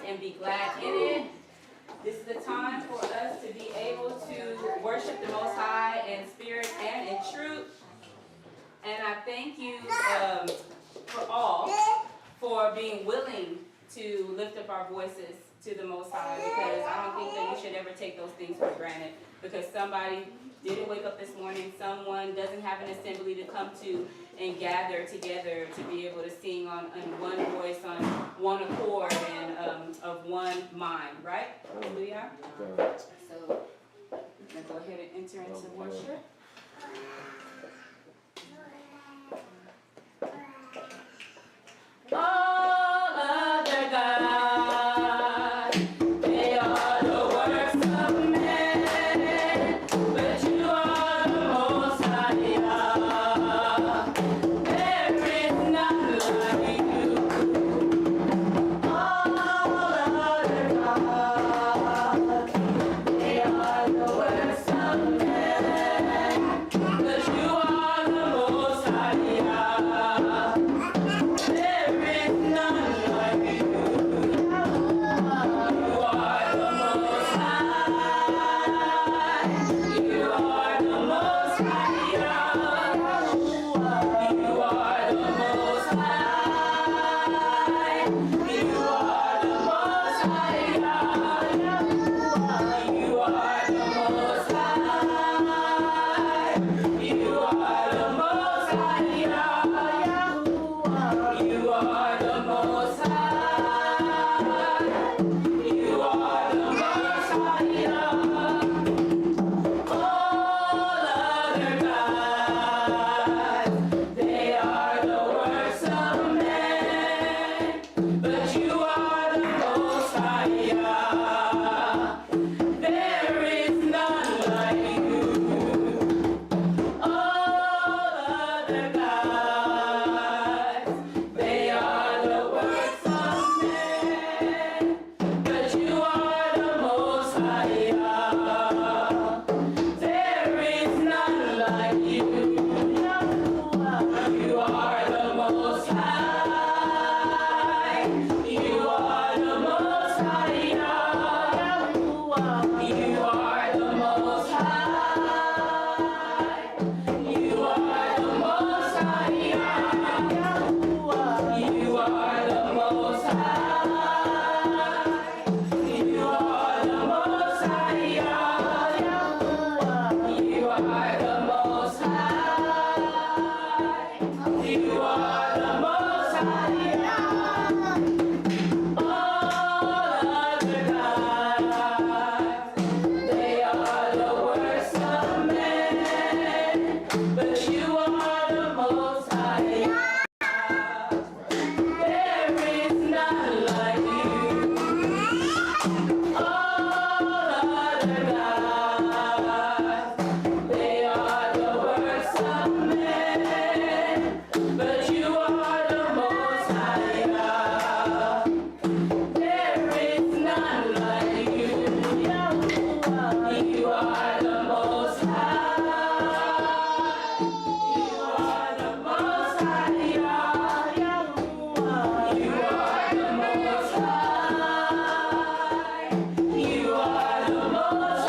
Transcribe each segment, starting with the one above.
and be glad in it. This is the time for us to be able to worship the Most High in spirit and in truth. And I thank you for all for being willing to lift up our voices to the Most High, because I don't think that we should ever take those things for granted, because somebody didn't wake up this morning, someone doesn't have an assembly to come to and gather together to be able to sing on one voice, on one accord, and of one mind, right? Hallelujah. So let's go ahead and enter into worship. All other gods, they are the works of men, but you are the Most High-Yah. There is none like you. All other gods, they are the works of men, but you are the Most High-Yah. There is none like you. You are the Most High. You are the Most High-Yah. You are the Most High. You are the Most High-Yah. You are the Most High. You are the Most High-Yah. You are the Most High. You are the Most High-Yah. All other gods, they are the works of men, but you are the Most High-Yah. There is none like you. All other gods, they are the works of men, but you are the Most High-Yah. There is none like you. You are the Most High. You are the Most High-Yah. You are the Most High. You are the Most High-Yah. You are the Most High. You are the Most High-Yah. You are the Most High. You are the Most High-Yah. All other gods, they are the works of men, but you are the Most High-Yah. There is none like you. All other gods, they are the works of men, but you are the Most High-Yah. There is none like you. You are the Most High. You are the Most High-Yah. You are the Most High. You are the Most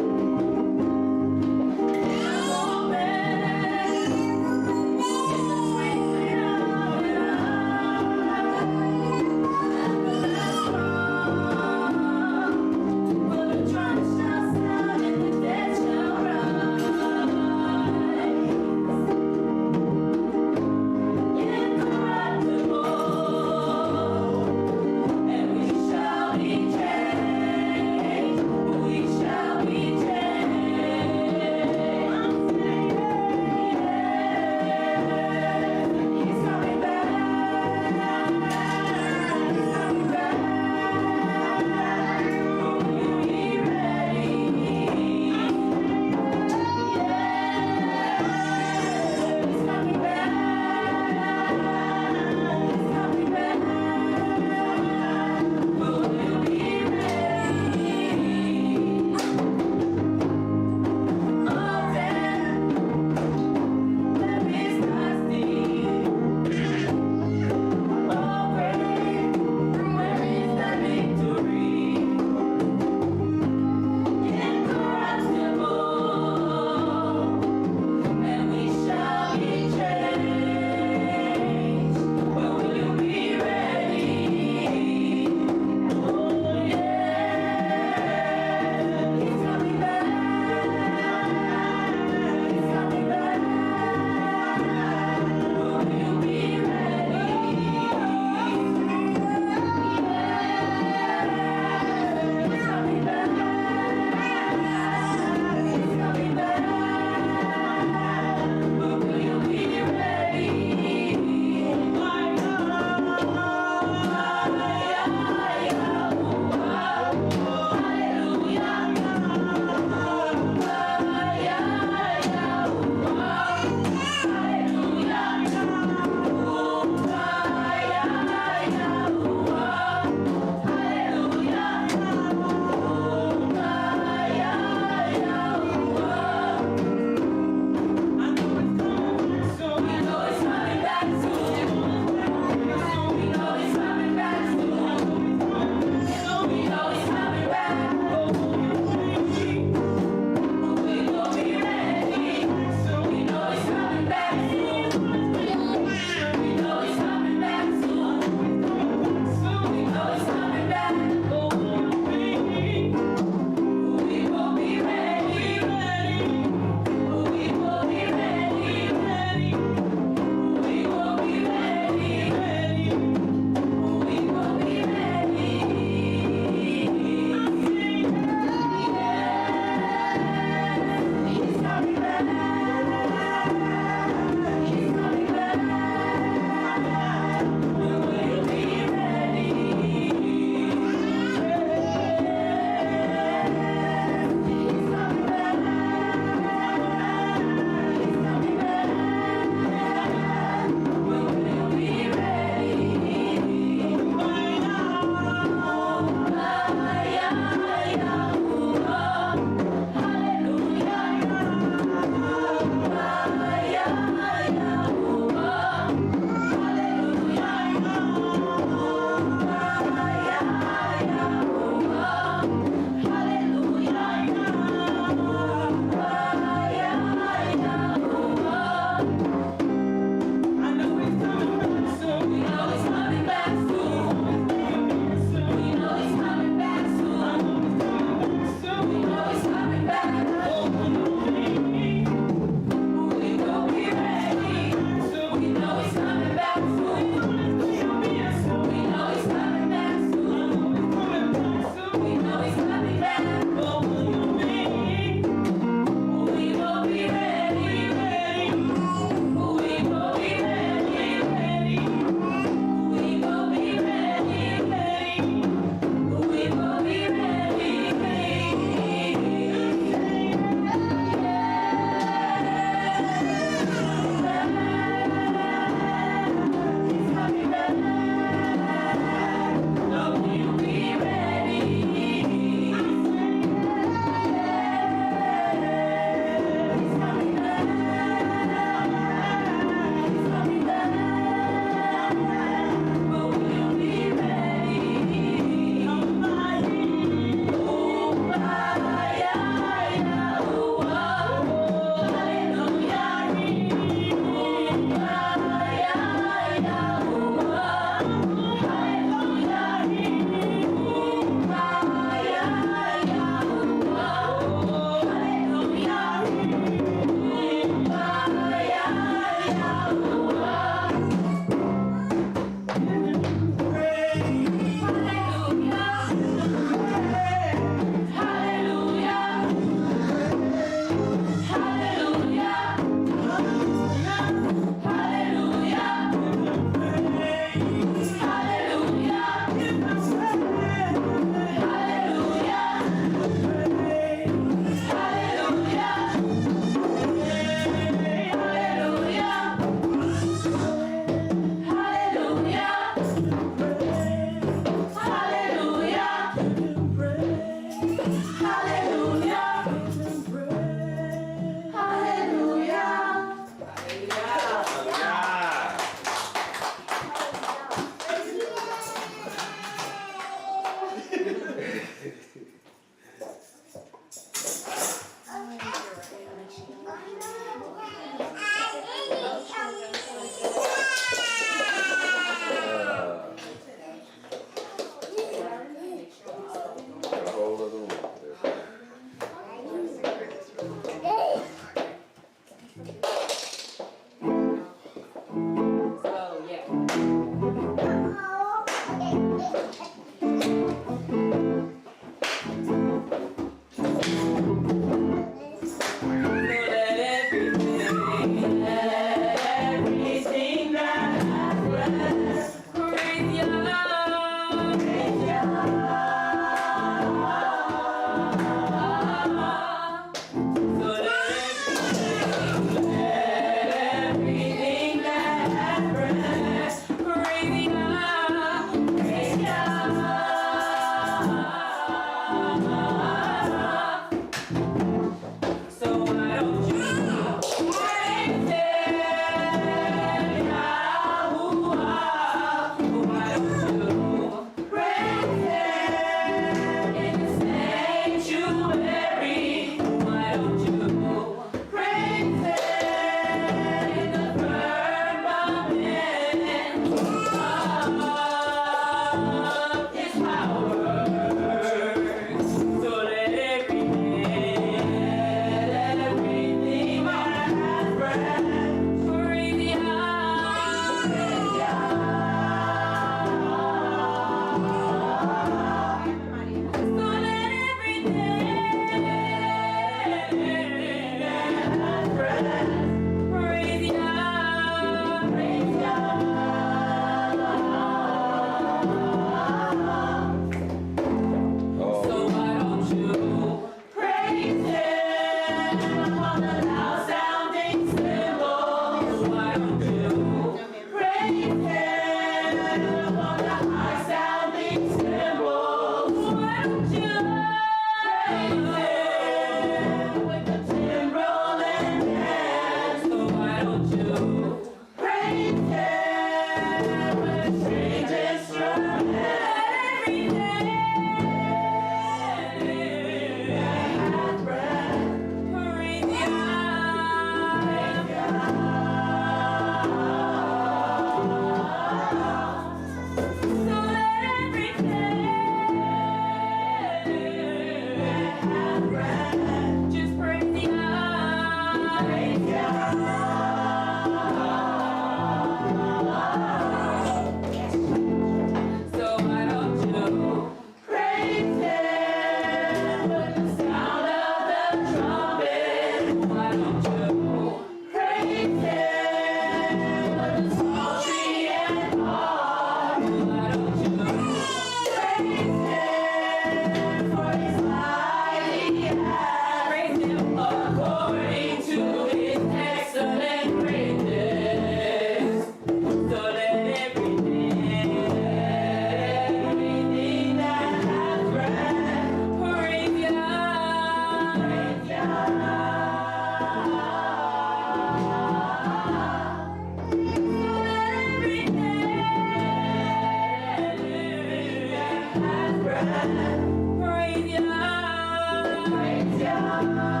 Victorious.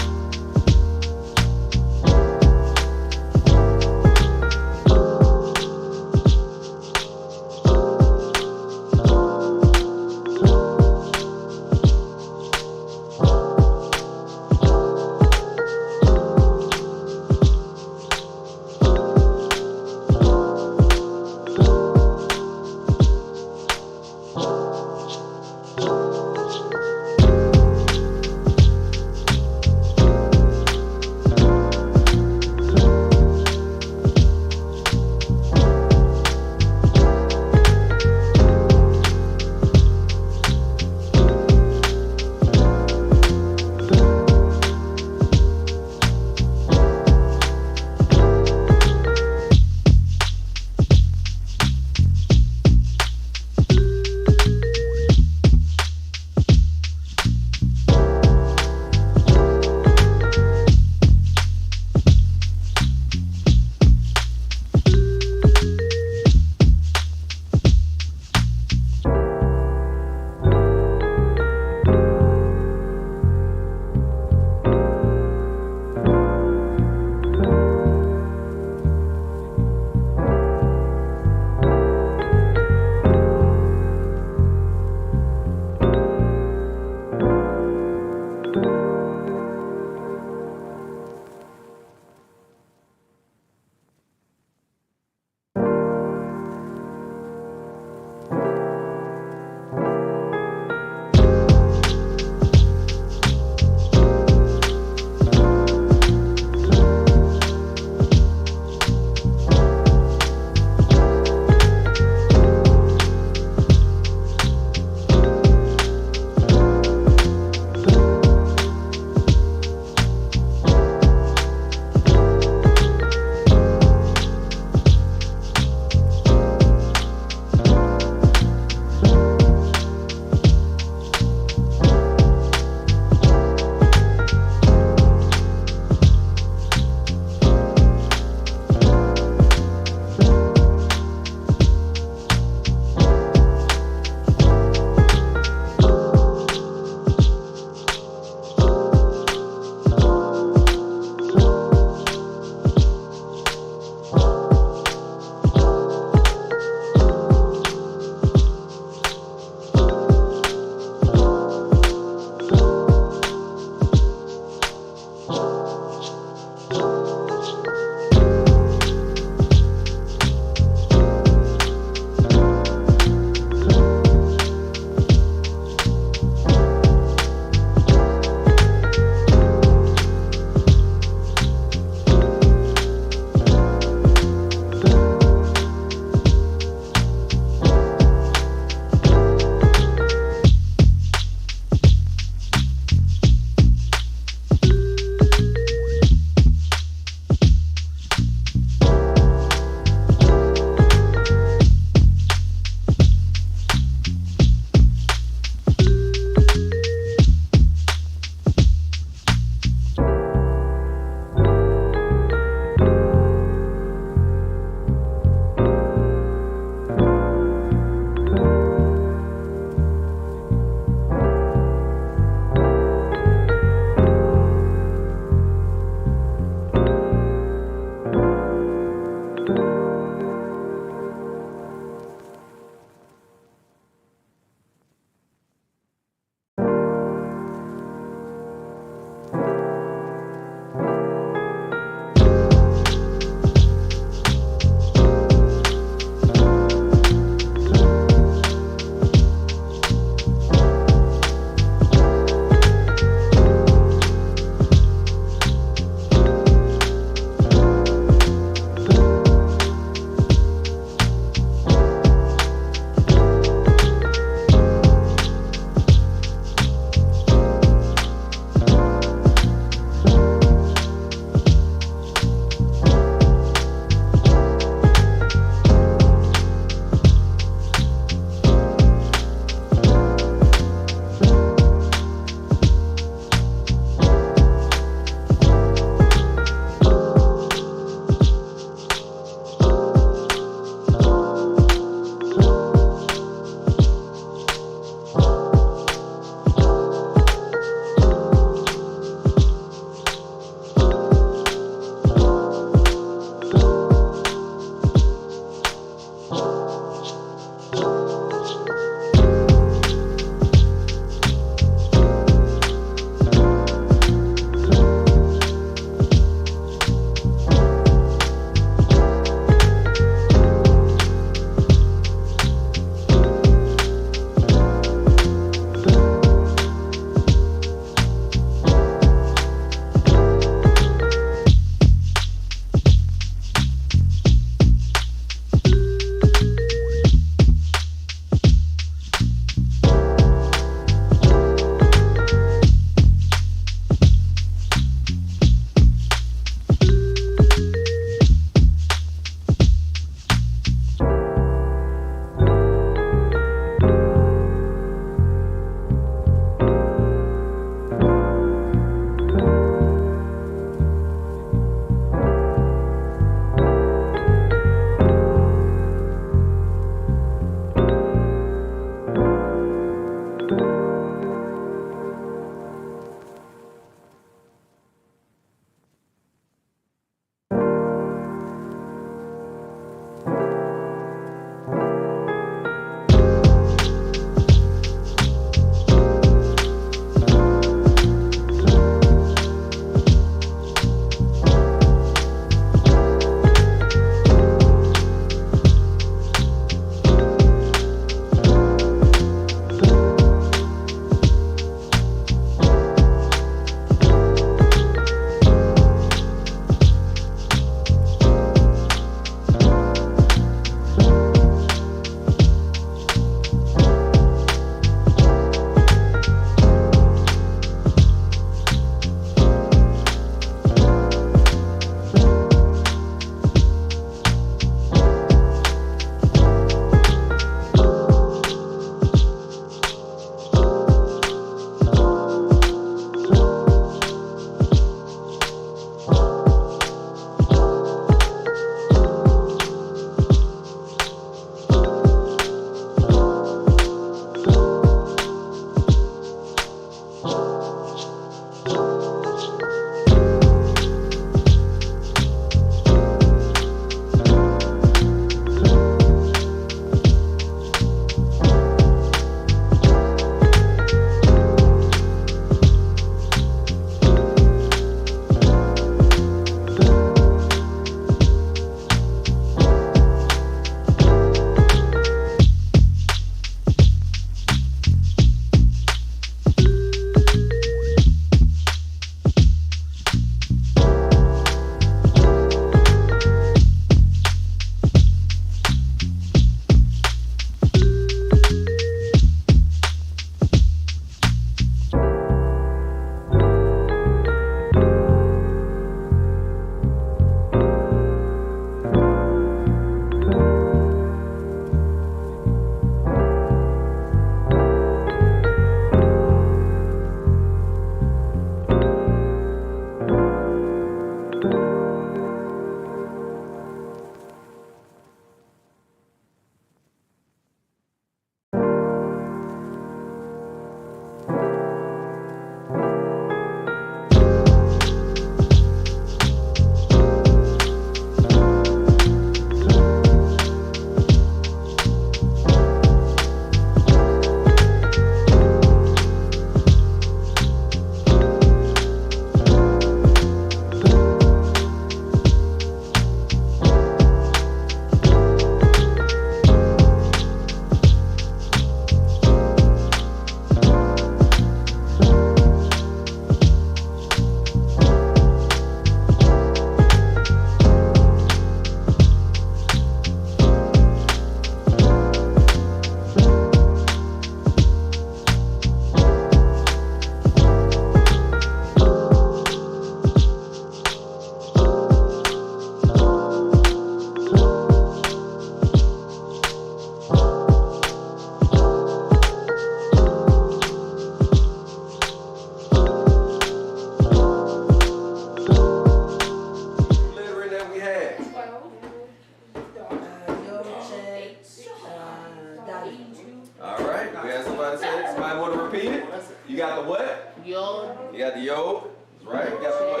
got the what? Yod. You got the yod, right? You got the what?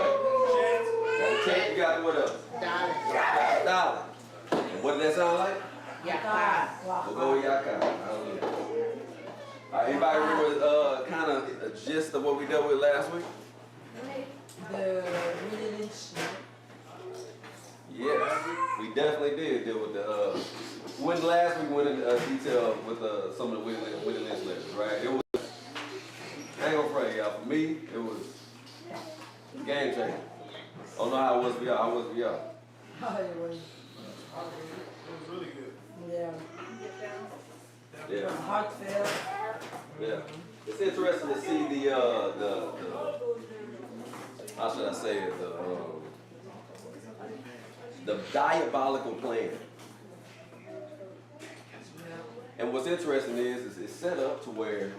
Got the tent. You got the what else? Dollar. Dollar. And what did that sound like? Yaka. We'll go with Yaka. Hallelujah. All right, anybody remember kind of a gist of what we dealt with last week? The religion. Yes, we definitely did deal with the. When last week went into detail with some of the Willie Lynch letters, right? It was. I ain't gonna pray, y'all. For me, it was a game changer. I don't know how it was for y'all. How it was for y'all? Oh, it was really good. Yeah. Yeah. Heartfelt. Yeah. It's interesting to see the how should I say it, the diabolical plan. And what's interesting is it's set up to where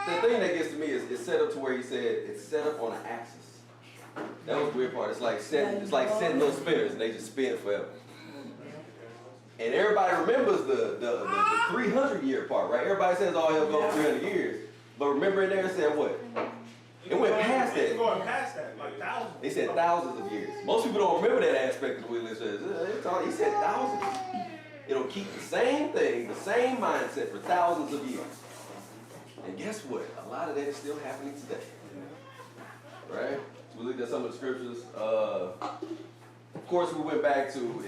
the thing that gets to me is it's set up to where he said it's set up on an axis. That was the weird part. It's like setting those spinners and they just spin forever. And everybody remembers the 300-year part, right? Everybody says, oh, he'll go 300 years. But remember in there it said what? It went past that. It's going past that, like thousands. They said thousands of years. Most people don't remember that aspect of the Willie says. He said thousands. It'll keep the same thing, the same mindset for thousands of years. And guess what? A lot of that is still happening today. Right? So we looked at some of the scriptures. Of course, we went back to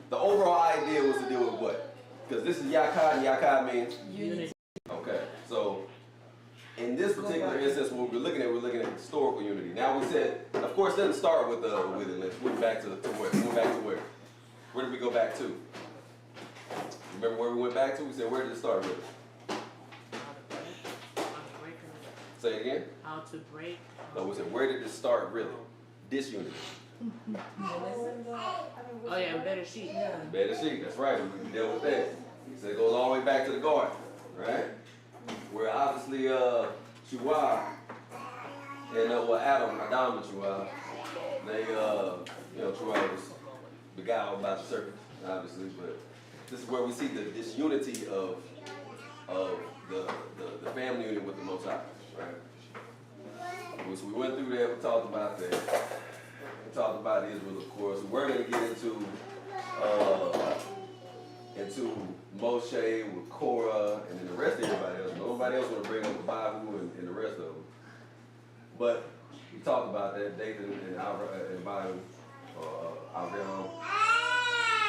the overall idea was to deal with what? Because this is Yakad, and Yakad means Unity. Okay, so in this particular instance, what we're looking at historical unity. Now we said, of course, it doesn't start with Willie Lynch. We went back to where? We went back to where? Where did we go back to? Remember where we went back to? We said, where did it start with? Say it again. How to break. No, we said, where did it start really? Disunity. Oh yeah, better sheet. Yeah. Better sheet, that's right. We dealt with that. So it goes all the way back to the garden, right? Where obviously Chua and Adam and Chua, they Chua was beguiled by the serpent, obviously, but this is where we see the disunity of the family the Most High, right? So we went through that, we talked about that. We talked about Israel, of course. We're going to get into Moshe with Korah and then the rest of everybody else. Nobody else want to bring up the Bible and the rest of them. But we talked about that, David and Abraham, Abraham.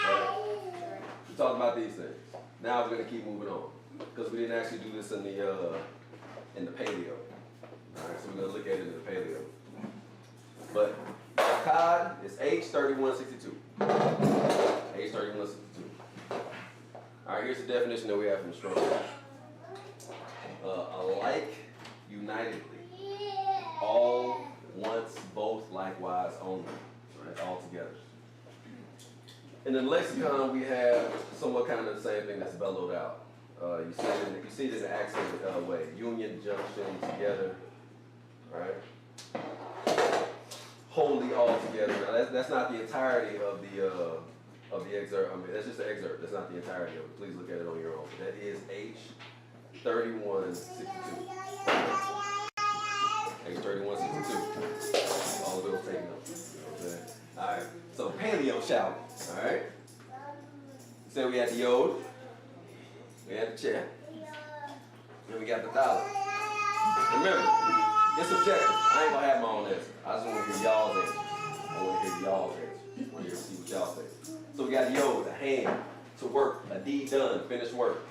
Right? We talked about these things. Now we're going to keep moving on because we didn't actually do this in the paleo. All right, so we're going to look at it in the paleo. But Akkad is H3162. H3162. All right, here's the definition that we have from Strong's. Alike, unitedly. All, once, both, likewise, only. Right, all together. In the lexicon, we have somewhat kind of the same thing that's bellowed out. You see it in the accent way. Union, junction, together. Right? Wholly all together. Now, that's not the entirety of the excerpt. I mean, that's just the excerpt. That's not the entirety of it. Please look at it on your own. That is H3162. H3162. All of those taken up. Okay. All right. So paleo shouting. All right. So we had the yod. We had the chat. And we got the dollar. Remember, it's subjective. I ain't gonna have my own answer. I just want to hear y'all's answer. I want to hear y'all's answer. I want to see what y'all think. So we got the yod, a hand, to work, a deed done, finished work.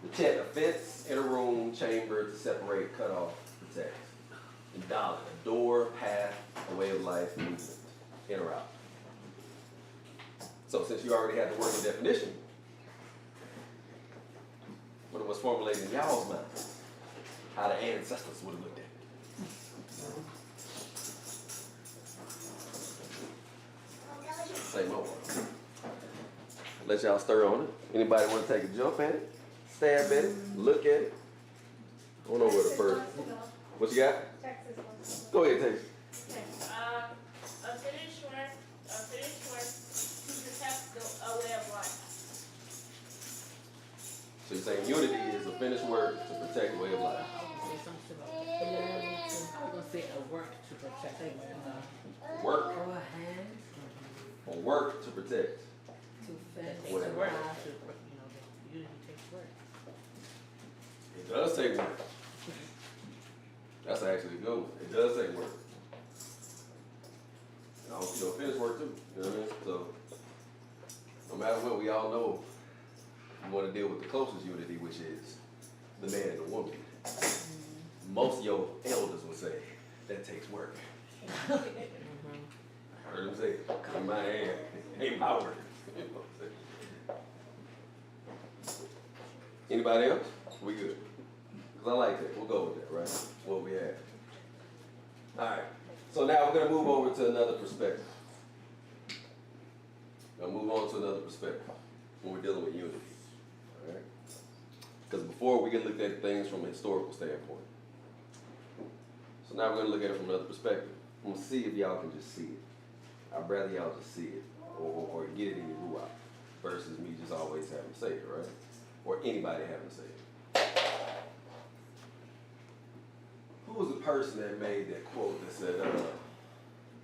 The chet, a fence in a room, chamber to separate, cut off, protect. The dollar, a door, path, a way of life, movement, in or out. So since you already had the working definition, what was formulated in y'all's mind, how the ancestors would have looked at it. Same old one. Let y'all stir on it. Anybody want to take a jump at it? Stab at it? Look at it? I don't know where the first. What you got? Go ahead, Texas. Okay. A finished work to protect a way of life. So you're saying unity is a finished work to protect the way of life. I would say something about I'm going to say a work to protect a way of life. Work Our hands or work to protect. to fence. It takes a work to, the unity takes work. It does take work. That's actually a good one. It does take work. Finished work too. You know what I mean? So no matter what, we all know we want to deal with the closest unity, which is the man and the woman. Most of your elders would say that takes work. I heard them say it. In my hand, ain't my work. Anybody else? We good? Because I like that. We'll go with that, right? What we have. All right. So now we're going to move over to another perspective. We're going to move on to another perspective when we're dealing with unity. All right? Because before we can look at things from a historical standpoint. So now we're going to look at it from another perspective. I'm going to see if y'all can just see it. I'd rather y'all just see it or get it in your ruach versus me just always having to say it, right? Or anybody having to say it. Who was the person that made that quote that said,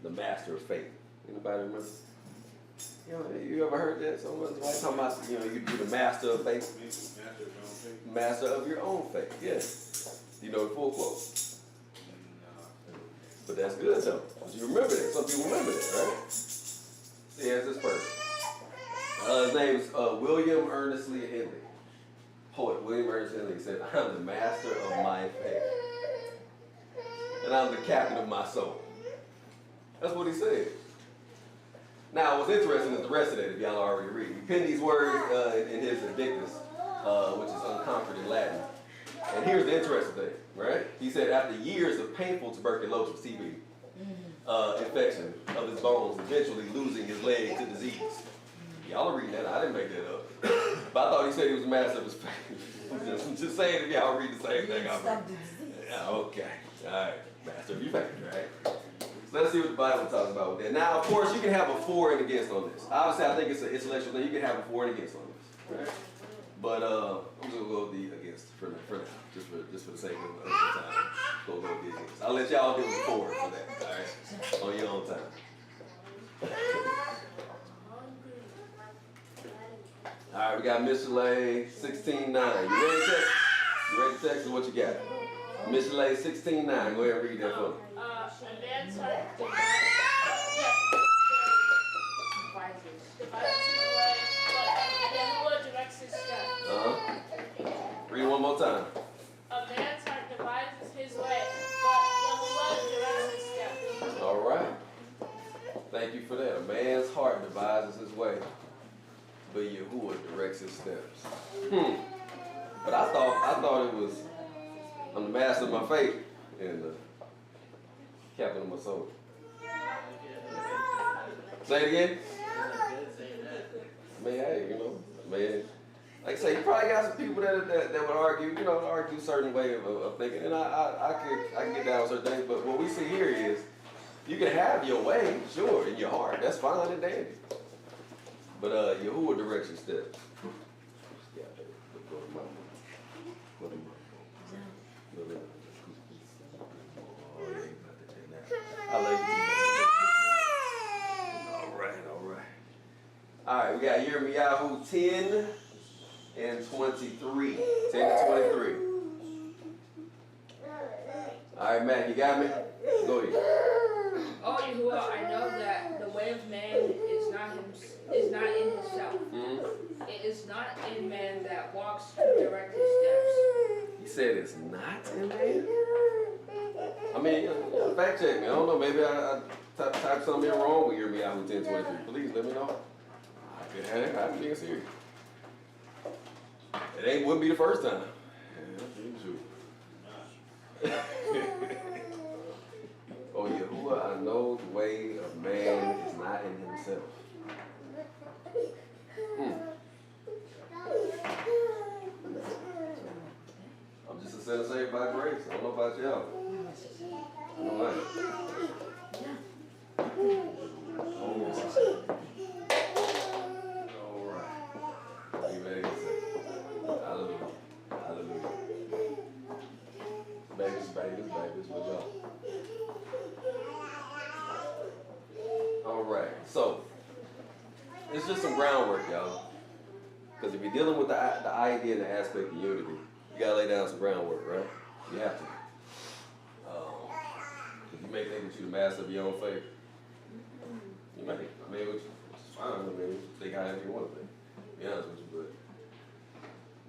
the master of faith? Anybody remember? You ever heard that? Someone's talking about, you're the master of faith. Master of your own faith, yes. You know the full quote. But that's good though. Because you remember that. Some people remember that, right? See, here's this person. His name is William Ernestly Henley. Poet William Ernestly Henley said, I'm the master of my faith. And I'm the captain of my soul. That's what he said. Now, what's interesting is the rest of that, if y'all already read. He penned these words in his Invictus, which is unconquered in Latin. And here's the interesting thing, right? He said, after years of painful tuberculosis, TB, infection of his bones, eventually losing his leg to disease. Y'all are reading that. I didn't make that up. But I thought he said he was a master of his faith. just saying if y'all read the same thing. Yeah, okay. All right. Master of your faith, right? So let's see what the Bible talks about with that. Now, of course, you can have a for and against on this. Obviously, I think it's an intellectual thing. You can have a for and against on this, right? But I'm just going to go with the against. against for now, just for the sake of the time. Go be against. I'll let y'all do the forward for that, all right? On your own time. All right, we got Mishlei 16:9. You ready to text? You ready to text? What you got? Mishlei 16:9. Go ahead and read that for me. A man's heart divides his way, but Yahuwah directs his steps. Read one more time. A man's heart devises his way, but Yahuwah directs his steps. All right. Thank you for that. A man's heart devises his way, but Yahuwah directs his steps. But I thought it was, I'm the master of my fate and the captain of my soul. Say it again. Man, hey, man. Like I say, you probably got some people that would argue, argue a certain way of thinking, and I can get down with certain things. But what we see here is, you can have your way, sure, in your heart. That's fine and dandy. But Yahuwah directs your steps. Yeah, go to my I love you. All right, we got Yirmiyahu 10 and 23. 10 and 23. All right, Matt, you got me? Go ahead. Oh, Yahuwah, I know that the way of man is not in himself. Mm-hmm. It is not in man that walks to direct his steps. You said it's not in man? I mean, fact check me. I don't know. Maybe I typed something in wrong with Yirmiyahu 10:23. Please let me know. I'm being serious. It wouldn't be the first time. Oh, Yahuwah, I know the way of man is not in himself. I'm just a sinner saved by grace. I don't know about y'all. I know that. All right. Amen. Hallelujah. Hallelujah. Babies, with y'all. All right. So, it's just some groundwork, y'all. Because if you're dealing with the idea and the aspect of unity, you gotta lay down some groundwork, right? You have to. Because you may think that you're the master of your own faith. You may. I mean, which is fine. I mean, think however you want to think. To be honest with you, but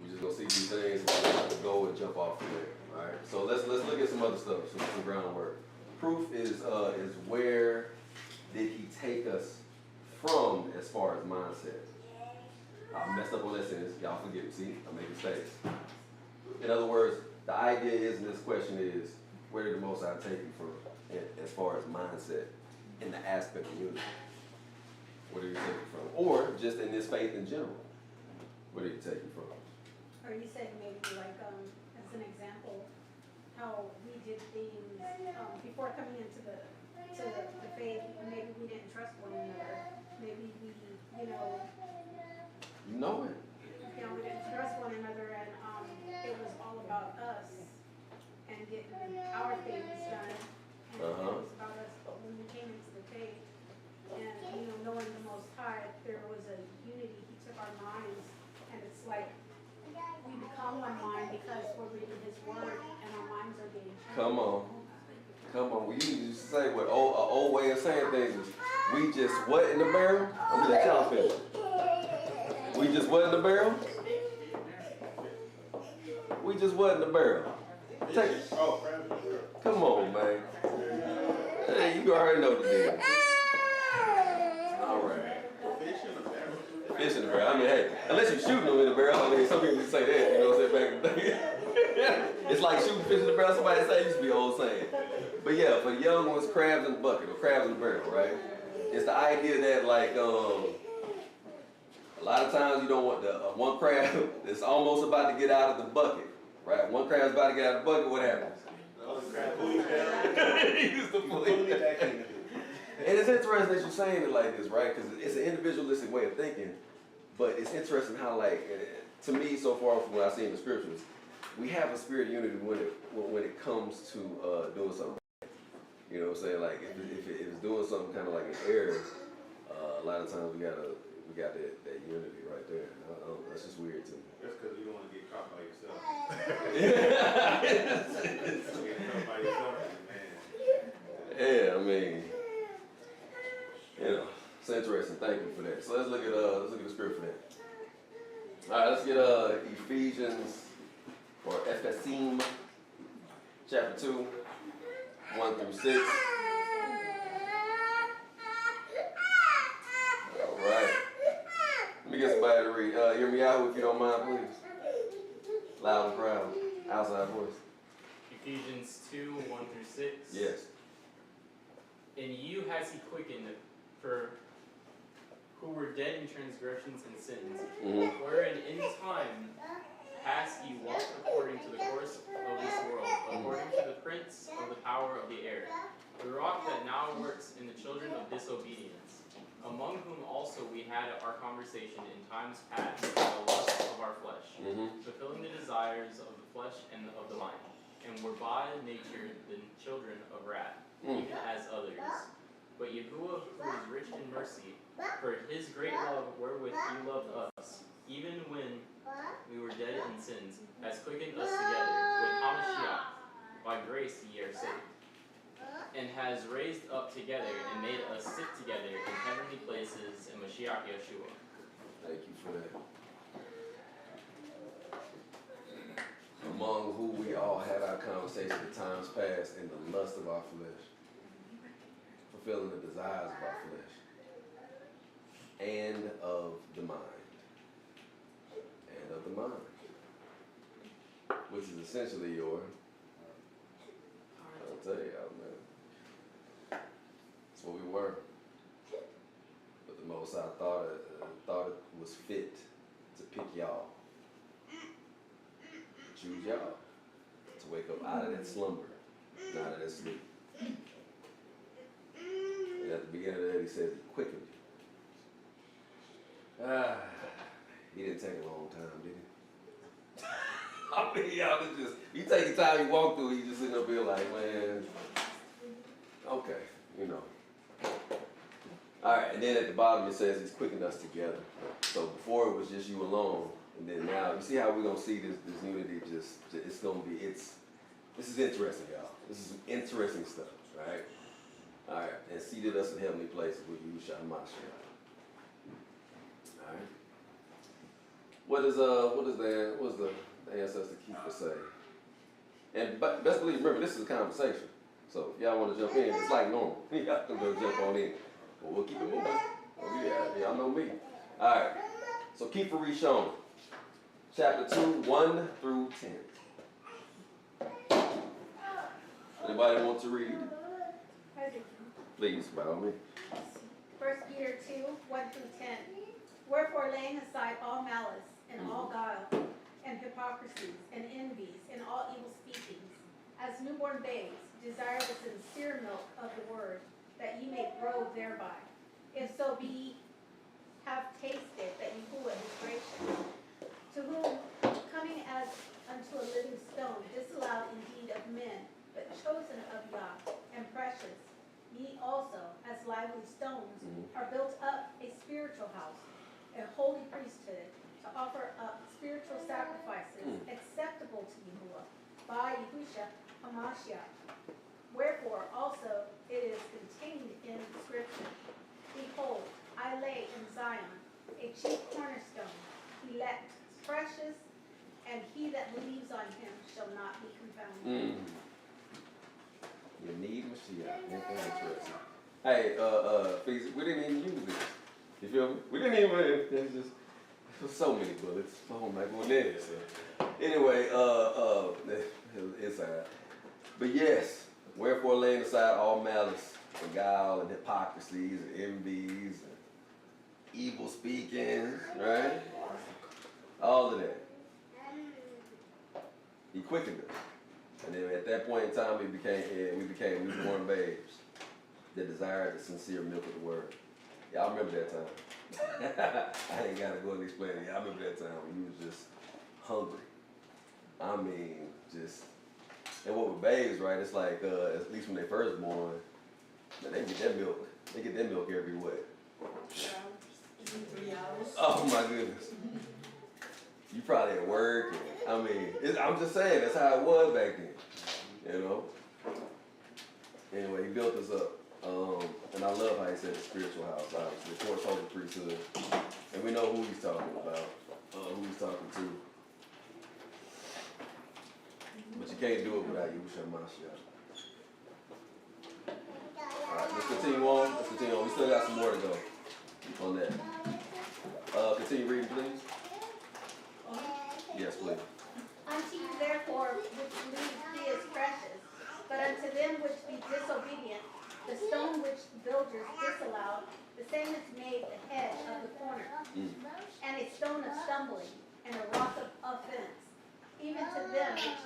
we just gonna see these things and we're gonna go and jump off from there. All right. So let's look at some other stuff, some groundwork. Proof is where did he take us from as far as mindset? I messed up on that sentence. Y'all forgive me. See, I made mistakes. In other words, the idea is, and this question is, where did the Most High take you from as far as mindset in the aspect of unity? Where did he take you from? Or just in this faith in general, where did he take you from? Or you said maybe like, as an example, how we did things before coming into the faith, maybe we didn't trust one another. Maybe we, You know it. we didn't trust one another, and it was all about us and getting our things done. And it was about us. But when we came into the faith, and knowing the Most High, there was a unity. He took our minds, and it's like we become one mind because we're reading His Word, and our minds are being changed. Come on. We used to say what old way of saying things is, we just what in the barrel? I'm gonna let y'all finish. We just what in the barrel? We just what in the barrel? Take it. Come on, man. Hey, you already know the deal. All right. Fish in the barrel. I mean, hey, unless you're shooting them in the barrel, I mean, some people say that, you know what I'm saying, back in the day. It's like shooting fish in the barrel. Somebody say it used to be an old saying. But yeah, for the young ones, crabs in the bucket or crabs in the barrel, right? It's the idea that like, a lot of times you don't want the one crab that's almost about to get out of the bucket, right? One crab's about to get out of the bucket, what happens? He used to pull it back in. And it's interesting that you're saying it like this, right? Because it's an individualistic way of thinking, but it's interesting how, like, to me, so far from what I see in the scriptures, we have a spirit of unity when it comes to doing something. You know what I'm saying? Like if it's doing something kind of like an error, a lot of times we got that unity right there. That's just weird to me. That's because you don't want to get caught by yourself. Yeah. Get caught by yourself, man. Yeah, I mean, you know, it's interesting. Thank you for that. So let's look at the script for that. All right, let's get Ephesians or Tehilliym, chapter 2, 1 through 6. All right. Let me get somebody to read. Hear me out if you don't mind, please. Loud and proud. Outside voice. Ephesians 2, 1 through 6. Yes. And you has he quickened for who were dead in transgressions and sins, wherein in time past ye walked according to the course of this world, according to the prince of the power of the air, the rock that now works in the children of disobedience, among whom also we had our conversation in times past in the lusts of our flesh, fulfilling the desires of the flesh and of the mind, and were by nature the children of wrath, even as others. But Yahuwah, who is rich in mercy, for his great love wherewith he loved us, even when we were dead in sins, has quickened us together with Hamashiach. By grace ye are saved, and has raised up together and made us sit together in heavenly places in Mashiach Yeshua. Thank you for that. Among who we all had our conversation at times past in the lust of our flesh, fulfilling the desires of our flesh, and of the mind. And of the mind. Which is essentially your, I'll tell you, man. That's what we were. But the Most High thought it was fit to pick y'all. Choose y'all. To wake up out of that slumber, and out of that sleep. And at the beginning of that, he says he quickened you. He didn't take a long time, did he? I mean, y'all just, you take the time you walk through, you just sitting up here like, man, okay, you know. All right, and then at the bottom it says he's quickened us together. So before it was just you alone, and then now, you see how we're going to see this unity it's going to be, this is interesting, y'all. This is some interesting stuff, right? All right, and seated us in heavenly places with you, Shamashiach. All right. What does the ancestor keeper say? And but best believe, remember, this is a conversation. So if y'all want to jump in, it's like normal. Y'all can go jump on in. But we'll keep it moving. Oh yeah, y'all know me. All right. So keep for Rishon, chapter 2, 1 through 10. Anybody want to read? Please, by all means. 1 Peter 2, 1 through 10. Wherefore, laying aside all malice and all guile and hypocrisies and envies and all evil speakings, as newborn babes, desire the sincere milk of the word, that ye may grow thereby. If so be have tasted that Yahuwah is gracious, to whom coming as unto a living stone, disallowed indeed of men, but chosen of Yah and precious, ye also, as lively stones, are built up a spiritual house, a holy priesthood, to offer up spiritual sacrifices acceptable to Yahuwah by Yahushua Hamashiach. Wherefore also it is contained in Scripture, behold, I lay in Zion a chief cornerstone, elect, precious, and he that believes on him shall not be confounded. You need Mashiach. Interesting. Hey, Feezy, we didn't even use this. You feel me? We didn't even, there's just, so many bullets. Oh my goodness. Anyway, inside. But yes, wherefore laying aside all malice and guile and hypocrisies and envies and evil speaking, right? All of that. He quickened us. And then at that point in time, we became newborn babes that desired the sincere milk of the word. Y'all remember that time? I ain't got to go and explain it. Y'all remember that time when you was just hungry I mean, just, and what with babes, right? It's like, at least when they first born, man, they get that milk. They get that milk every what? 3 hours. Oh my goodness. You probably at work. And, I mean, I'm just saying that's how it was back then. You know. Anyway, he built us up, and I love how he said the spiritual house. Obviously, of course, holy priesthood, and we know who he's talking about, who he's talking to. But you can't do it without Yahushua Mashiach. All right, let's continue on. Let's continue on. We still got some more to go on that. Continue reading, please. Yes, please. Unto you therefore which believe he is precious, but unto them which be disobedient, the stone which the builders disallowed, the same is made the head of the corner, and a stone of stumbling, and a rock of offense, even to them which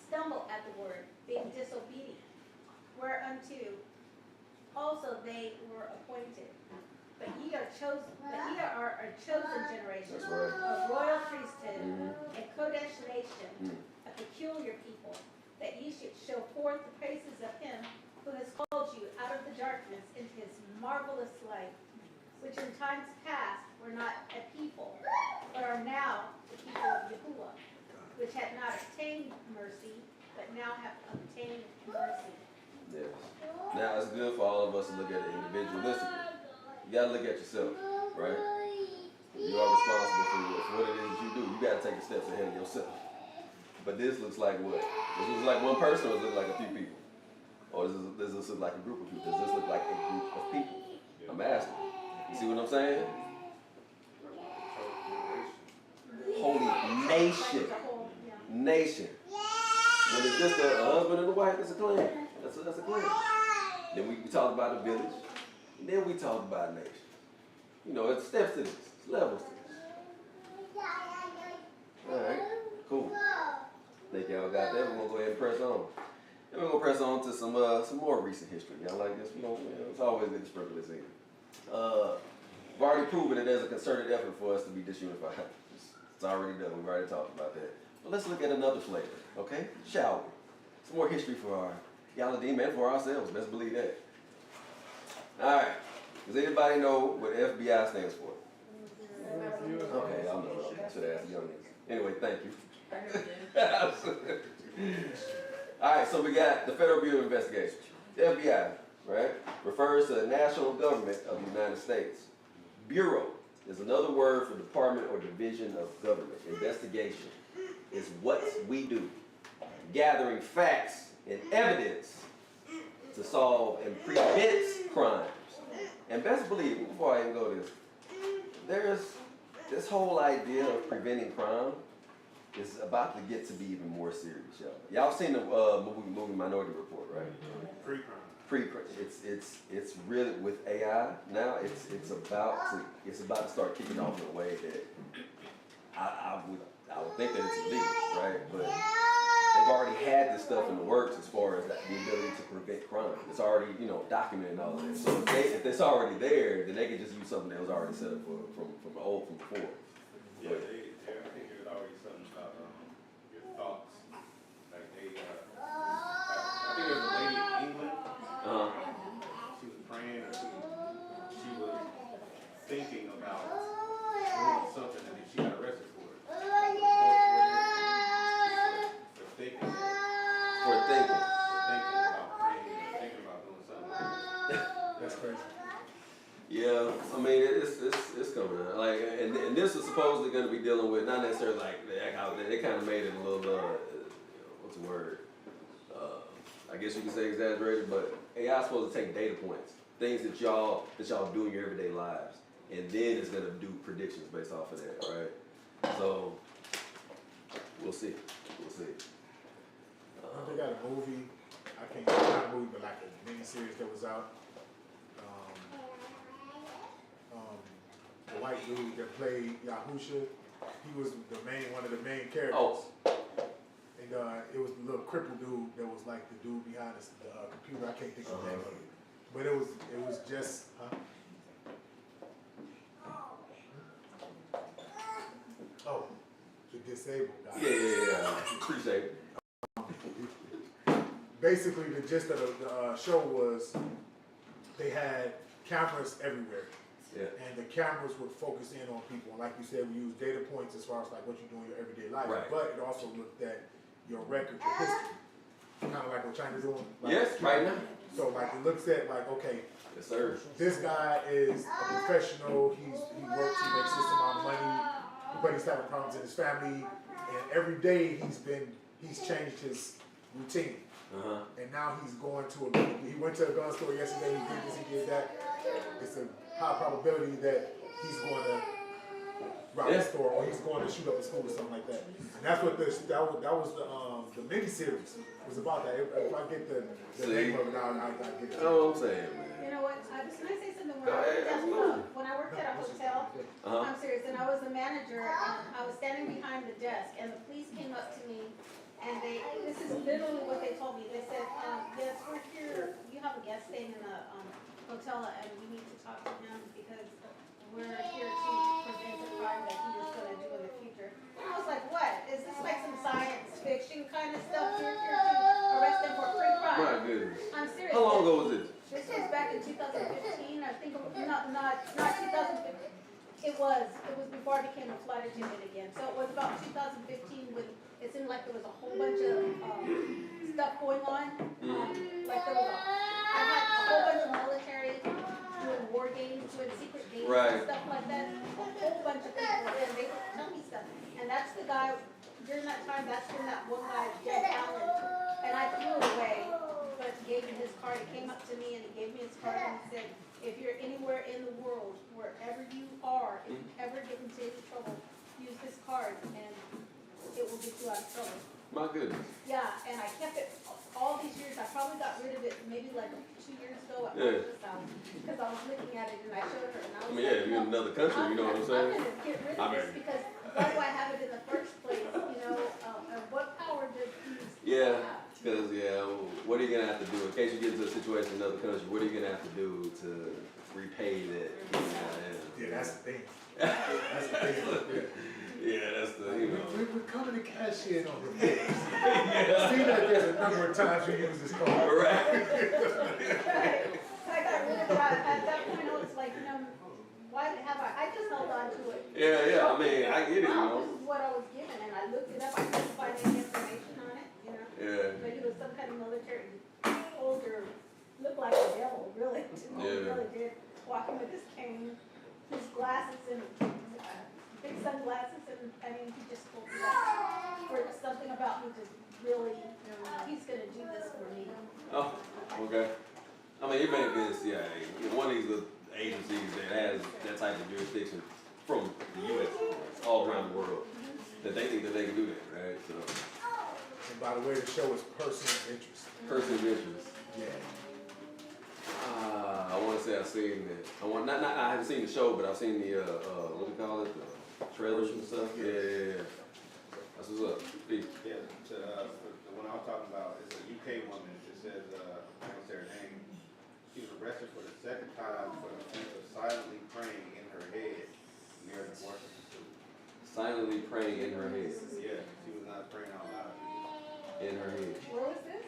stumble at the word, being disobedient, whereunto also they were appointed. But ye are a chosen generation, That's right. a royal priesthood, a Kodesh nation, a peculiar people, that ye should show forth the praises of him who has called you out of the darkness into his marvelous light, which in times past were not a people, but are now the people of Yahuwah, which had not obtained mercy, but now have obtained mercy. Yes. Now it's good for all of us to look at it individualistically. You gotta look at yourself, right? You are responsible for what it is that you do. You gotta take the steps ahead of yourself. But this looks like what? This looks like one person, or does it look like a few people? Or does this look like a group of people? Does this look like a group of people? I'm asking. You see what I'm saying? Holy nation. Nation. When it's just a husband and a wife, it's a clan. That's a clan. Then we talk about the village. And then we talk about nation. You know, it's steps to this. It's levels to this. Alright, cool. Think y'all got that. We're gonna go ahead and press on. And we're gonna press on to some more recent history. Y'all like this? It's always good to sprinkle this in. We've already proven that there's a concerted effort for us to be disunified. It's already done. We've already talked about that. But let's look at another flavor, okay? Shall we? Some more history for our Yaladim and for ourselves. Let's believe that. All right. Does anybody know what FBI stands for? Okay, y'all know. Okay, I should have asked the youngins. Anyway, thank you. All right, so we got the Federal Bureau of Investigation. The FBI, right, refers to the national government of the United States. Bureau is another word for department or division of government. Investigation is what we do, gathering facts and evidence to solve and prevent crimes. And best believe, before I even go to this, there's this whole idea of preventing crime is about to get to be even more serious, y'all. Y'all seen the movie Minority Report, right? Pre-crime. Pre-crime. It's really with AI now. It's about to start kicking off in a way that I would think that it's illegal, right? But they've already had this stuff in the works as far as the ability to prevent crime. It's already, documented and all of that. So if it's already there, then they can just use something that was already set up from before. Yeah, I think there's already something about your thoughts. Like I think there's a lady in England. She was praying, or she was thinking about doing something, and then she got arrested for it. For thinking about praying, or thinking about doing something. That's crazy. Yeah, I mean it's coming out. Like, and this is supposedly going to be dealing with not necessarily like how they kind of made it a little what's the word? I guess you could say exaggerated, but AI is supposed to take data points, things that y'all do in your everyday lives, and then it's going to do predictions based off of that, right? So we'll see. They got a movie. I can't not a movie, but like a miniseries that was out. The white dude that played Yahusha, he was one of the main characters. Oh. And it was the little crippled dude that was like the dude behind the computer. I can't think of the name of it. But it was just, Oh, the disabled guy. Yeah. Appreciate it. Basically, the gist of the show was they had cameras everywhere. Yeah. And the cameras would focus in on people. And like you said, we use data points as far as like what you do in your everyday life. Right. But it also looked at your record, your history. Kind of like what China's doing. Like, Yes, right now. So like it looks at like, okay, Yes, sir. this guy is a professional, he works, he makes this amount of money, but he's having problems in his family, and every day he's changed his routine. And now he's going he went to a gun store yesterday, he did this, he did that. It's a high probability that he's going to rob a store or he's going to shoot up a school or something like that. And that's what that was the mini-series was about that. If I get the name of it, I'll get it. You know what I'm saying, man. You know what, can I say something? When I worked at a hotel, I'm serious, and I was the manager, I was standing behind the desk, and the police came up to me, and this is literally what they told me. They said, yes, we're here, you have a guest staying in the hotel, and we need to talk to him because we're here to prevent the crime that he was gonna do in the future. And I was like, what? Is this like some science fiction kind of stuff? You're here to arrest him for pre-crime. My goodness. I'm serious. How long ago was this? This was back in 2015, I think, not 2015. It was before I became a flight attendant again. So it was about 2015 when it seemed like there was a whole bunch of stuff going on. Like there was I had a whole bunch of military doing war games, doing secret games and stuff like that. A whole bunch of people, and they would tell me stuff. And that's the guy, during that time, that's when that one guy, Jeff Allen, and I threw it away. But gave him his card. He came up to me and he gave me his card and he said, if you're anywhere in the world, wherever you are, if you ever get into any trouble, use this card and it will get you out of trouble. My goodness. Yeah, and I kept it all these years. I probably got rid of it maybe like 2 years ago at my first house because I was looking at it and I showed her and I was like, you're in another country, you know what I'm saying? I'm going to get rid of this because why do I have it in the first place, you know, and what power does these have? Because, what are you going to have to do in case you get into a situation in another country? What are you going to have to do to repay that? Yeah, that's the thing. That's the thing. Yeah, that's the, you know. We're coming to cash in on the things. See that there's a number of times you use this card. Right. I got rid of it. At that point, I was like, you know, why have I just held on to it. Yeah, I mean, I get it, you know. This is what I was given, and I looked it up. I couldn't find any information on it, you know. Yeah. But he was some kind of military soldier, looked like a devil, really. He really did. Walking with his cane, his glasses, and big sunglasses, and I mean, he just told me that for something about me to really, you know, he's gonna do this for me. Oh, okay. I mean, it may be the CIA, one of these little agencies that has that type of jurisdiction from the U.S. all around the world, that they think that they can do that, right? So. And by the way, the show is personal interest. Personal interest. Yeah. I want to say I've seen that. I haven't seen the show, but I've seen the what do you call it, the trailers and stuff. Yeah. That's what's up. Peace. Yeah, the one I was talking about is a UK woman. It says, I don't say her name. She was arrested for the second time for the offense of silently praying in her head near the abortion facility. Silently praying in her head. Yeah, she was not praying out loud. In her head. Where was this?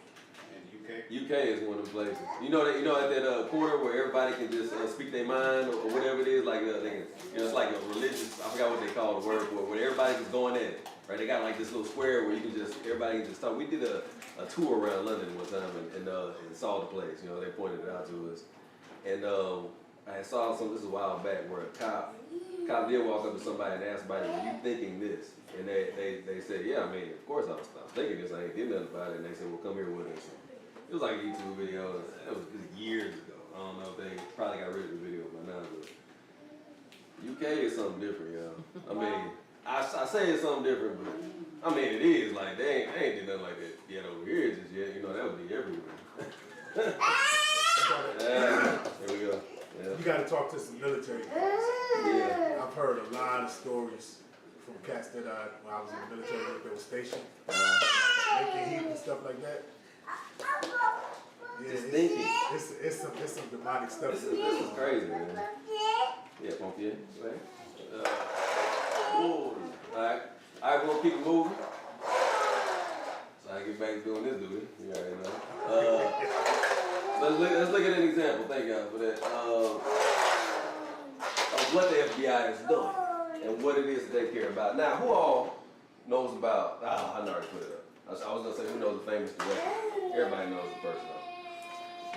In the UK. UK is one of the places. You know at that corner where everybody can just speak their mind or whatever it is, like they can, it's like a religious. I forgot what they call the word for it, where everybody's just going at it. Right? They got like this little square where you can everybody can just talk. We did a tour around London one time and saw the place. You know, they pointed it out to us, and I saw this is a while back where a cop did walk up to somebody and ask somebody, "Are you thinking this?" And they said, "Yeah, I mean, of course I was thinking this. I ain't did nothing about it." And they said, "Well, come here with us." It was like a YouTube video. It was years ago. I don't know if they probably got rid of the video by now, but UK is something different, y'all. I mean, I say it's something different, but I mean it is like they ain't did nothing like that yet over here just yet. You know, that would be everywhere. There we go. Yeah. You got to talk to some military guys. Yeah. I've heard a lot of stories from cats that when I was in the military that was stationed, making heat and stuff like that. Yeah, it's some demonic stuff. This is crazy, man. Yeah, Pompier. Right. Alright. All right, we're gonna keep it moving. So I get back to doing this duty. You already know. Let's look at an example. Thank God for that. Of what the FBI has done and what it is that they care about. Now, who all knows about? I already put it up. I was gonna say who knows the famous director. Everybody knows the person.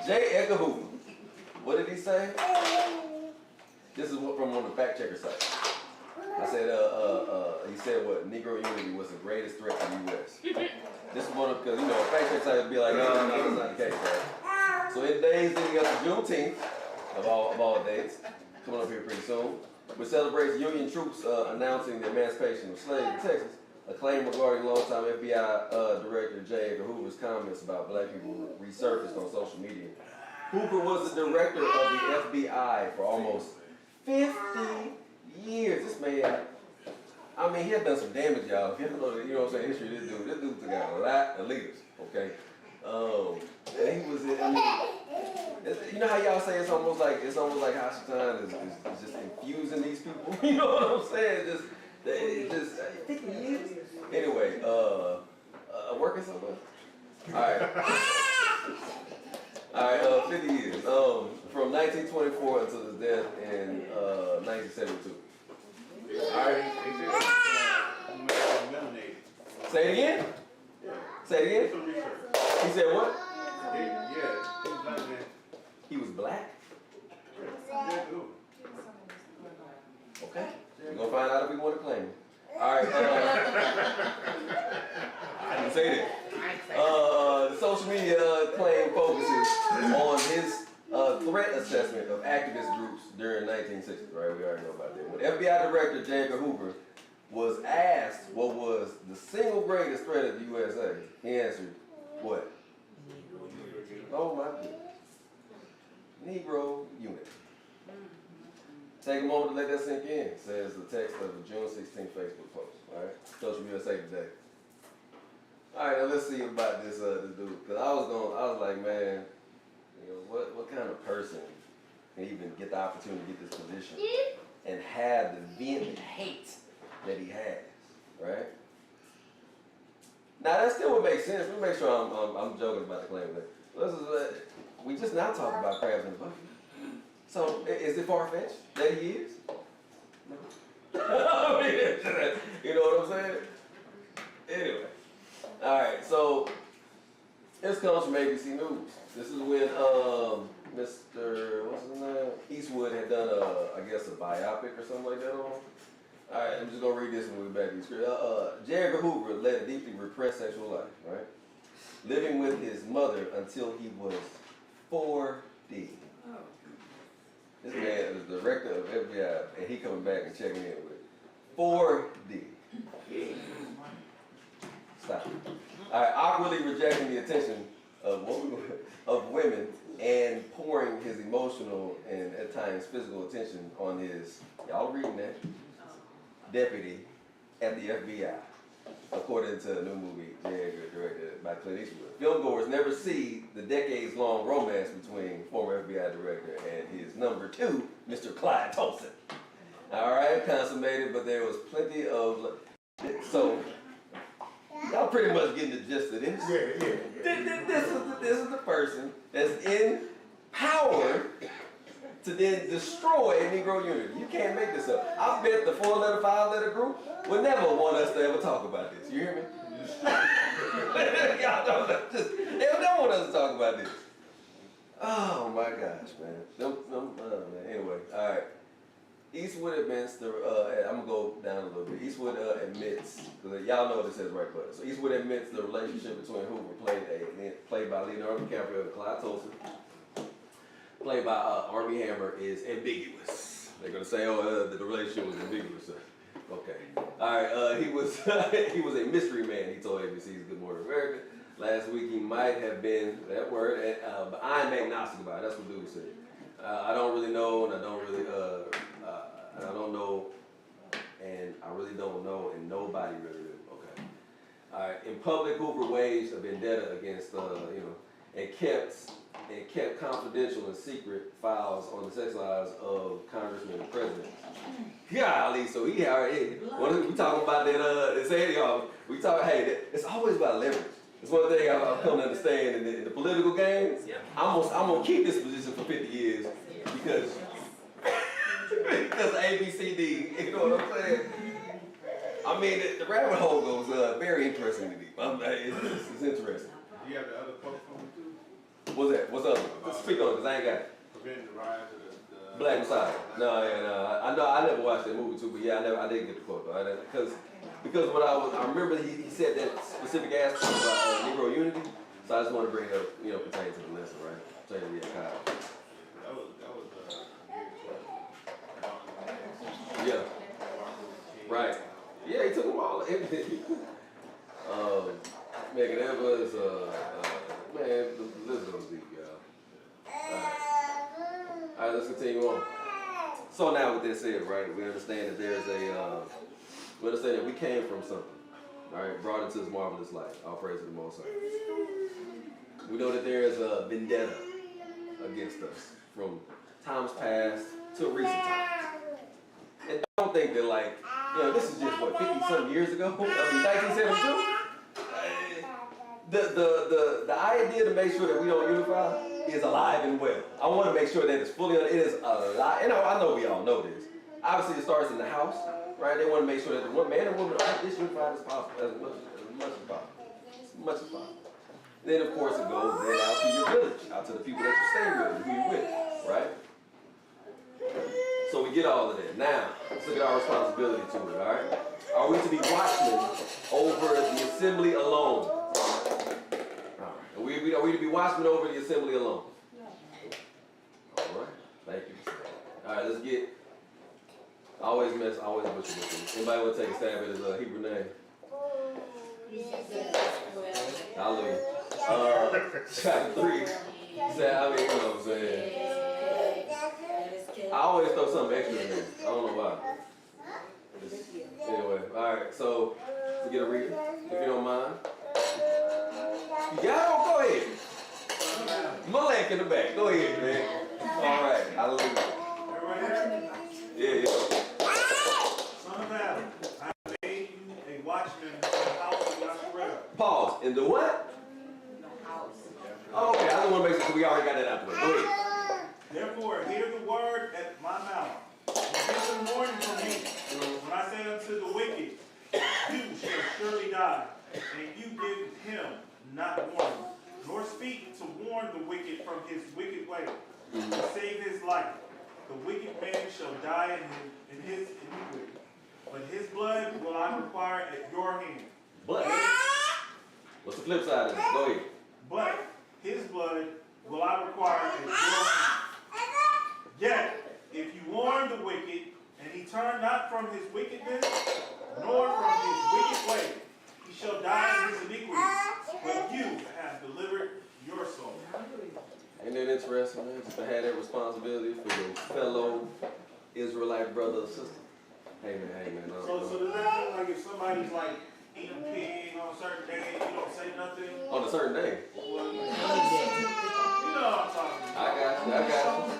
J. Edgar Hoover. What did he say? This is what from on the fact checker site. I said, he said what? Negro unity was the greatest threat to the U.S. This is one of, because, you know, fact checker site would be like, no, that's not the case, right? So in days leading up to Juneteenth, of all days, coming up here pretty soon, which celebrates Union troops announcing the emancipation of slaves in Texas, a claim regarding longtime FBI Director J. Edgar Hoover's comments about black people resurfaced on social media. Hoover was the director of the FBI for almost 50 years. This man, I mean, he had done some damage, y'all. If you don't know, you know what I'm saying, history of this dude took out a lot of leaders, okay? And he was, I mean, you know how y'all say it's almost like Hashitan is just infusing these people? You know what I'm saying? It just 50 years? Anyway, working somewhere? Alright, 50 years. From 1924 until his death in 1972. Alright. Say it again? Say it again? Some research. He said what? Yeah, he was black man. He was black? Yeah, dude. Okay. We're gonna find out if we want to claim him. Alright, I didn't say that. The social media claim focuses on his threat assessment of activist groups during 1960s, right? We already know about that. When FBI Director J. Edgar Hoover was asked what was the single greatest threat of the USA, he answered, what? Oh my goodness. Negro unity. Take a moment to let that sink in, says the text of the June 16th Facebook post. All right, Social USA Today. All right, now let's see about this dude. Cause I was like, man, you know, what kind of person can even get the opportunity to get this position and have the vehement hate that he has, right? Now that still would make sense. Let me make sure I'm joking about the claim. We just now talked about crabs in the bucket. So, is it far-fetched that he is? No. I mean, you know what I'm saying? Anyway. Alright, so, this comes from ABC News. This is when Mr. what's his name? Eastwood had done I guess a biopic or something like that on him. Alright, I'm just going to read this and we'll be back to the script. J. Edgar Hoover led a deeply repressed sexual life, right? Living with his mother until he was 40. This man is the director of FBI, and he coming back and checking in with 4D. Stop. All right, awkwardly rejecting the attention of women and pouring his emotional and at times physical attention on his, y'all reading that, deputy at the FBI, according to a new movie, J. Edgar, directed by Clint Eastwood. Filmgoers never see the decades-long romance between former FBI director and his number 2, Mr. Clyde Tolson. All right, consummated, but there was plenty of. So, y'all pretty much getting the gist of this. Yeah. This is the person that's in power to then destroy Negro unity. You can't make this up. I bet the 4-letter, 5-letter group would never want us to ever talk about this. You hear me? Y'all don't they don't want us to talk about this. Oh my gosh, man. Man. Anyway, all right. Eastwood admits I'm gonna go down a little bit. Eastwood admits, because y'all know what it says right button. So Eastwood admits the relationship between Hoover, played by Leonardo DiCaprio and Clyde Tolson, played by Armie Hammer, is ambiguous. They're gonna say, the relationship was ambiguous. Okay. All right. He was a mystery man. He told ABC's Good Morning America last week. He might have been that word, but I'm agnostic about it. That's what dude said. I don't really know, and I don't really know, and nobody really knew. Okay. All right. In public, Hoover waged a vendetta against and kept and kept confidential and secret files on the sex lives of congressmen and presidents. Golly, so he already, we talking about that, say y'all, we talk, hey, it's always about leverage. It's one thing I've come to understand in the political games. I'm gonna keep this position for 50 years because of A, B, C, D, you know what I'm saying? I mean, the rabbit hole goes very interestingly deep. It's interesting. Do you have the other quote for me too? What's that? What's up? Speak on it, because I ain't got it. Preventing the rise of the Black Messiah. No, yeah, no. I know I never watched that movie too, but yeah, I didn't get the quote though. Because when I remember he said that specific aspect about Negro unity, so I just want to bring it up, pertaining to the lesson, right? Pertaining to Kyle. That was Yeah. Right. Yeah, he took them all. Man, that was man, the list goes deep, y'all. All right, let's continue on. So now with that said, right, we understand that there's we understand that we came from something, all right, brought into this marvelous light. All praise to the Most High. We know that there is a vendetta against us from times past to recent times. And don't think that this is just what, 50-something years ago? I mean, 1972? The idea to make sure that we don't unify is alive and well. I want to make sure that it's fully, it is alive. And I know we all know this. Obviously, it starts in the house, right? They want to make sure that the man and woman are as unified as possible, as much as possible. As much as possible. Then, of course, it goes then out to your village, out to the people that you stay with and who you're with, right? So we get all of that. Now, let's look at our responsibility to it, all right? Are we to be watchmen over the assembly alone? All right. Are we to be watchmen over the assembly alone? All right. Thank you. All right, let's get. Always butcher this. Anybody want to take a stab at his Hebrew name? Hallelujah. Chapter 3. You know what I'm saying? I always throw something extra in there. I don't know why. Anyway, all right. So we get a reader, if you don't mind. You got it? Go ahead. Malek in the back. Go ahead, man. All right. Hallelujah. Yeah. Son of Adam, I made you a watchman in the house of Yahweh. Pause. In the what? Oh, okay. I don't want to make sure because we already got that out the way. Go ahead. Therefore, hear the word at my mouth. And give them warning from me. When I say unto the wicked, you shall surely die, and you give him not warning, nor speak to warn the wicked from his wicked way, to save his life. The wicked man shall die in his iniquity, but his blood will I require at your hand. But what's the flip side of this? Go ahead. But his blood will I require at your hand. Yet, if you warn the wicked, and he turn not from his wickedness, nor from his wicked way, he shall die in his iniquity, but you have delivered your soul. Ain't that interesting, man? Just to have that responsibility for your fellow Israelite brother or sister. Hey, man. So does that mean like if somebody's like eating pig on a certain day, you don't say nothing? On a certain day? Well, you know what I'm talking about. I got you.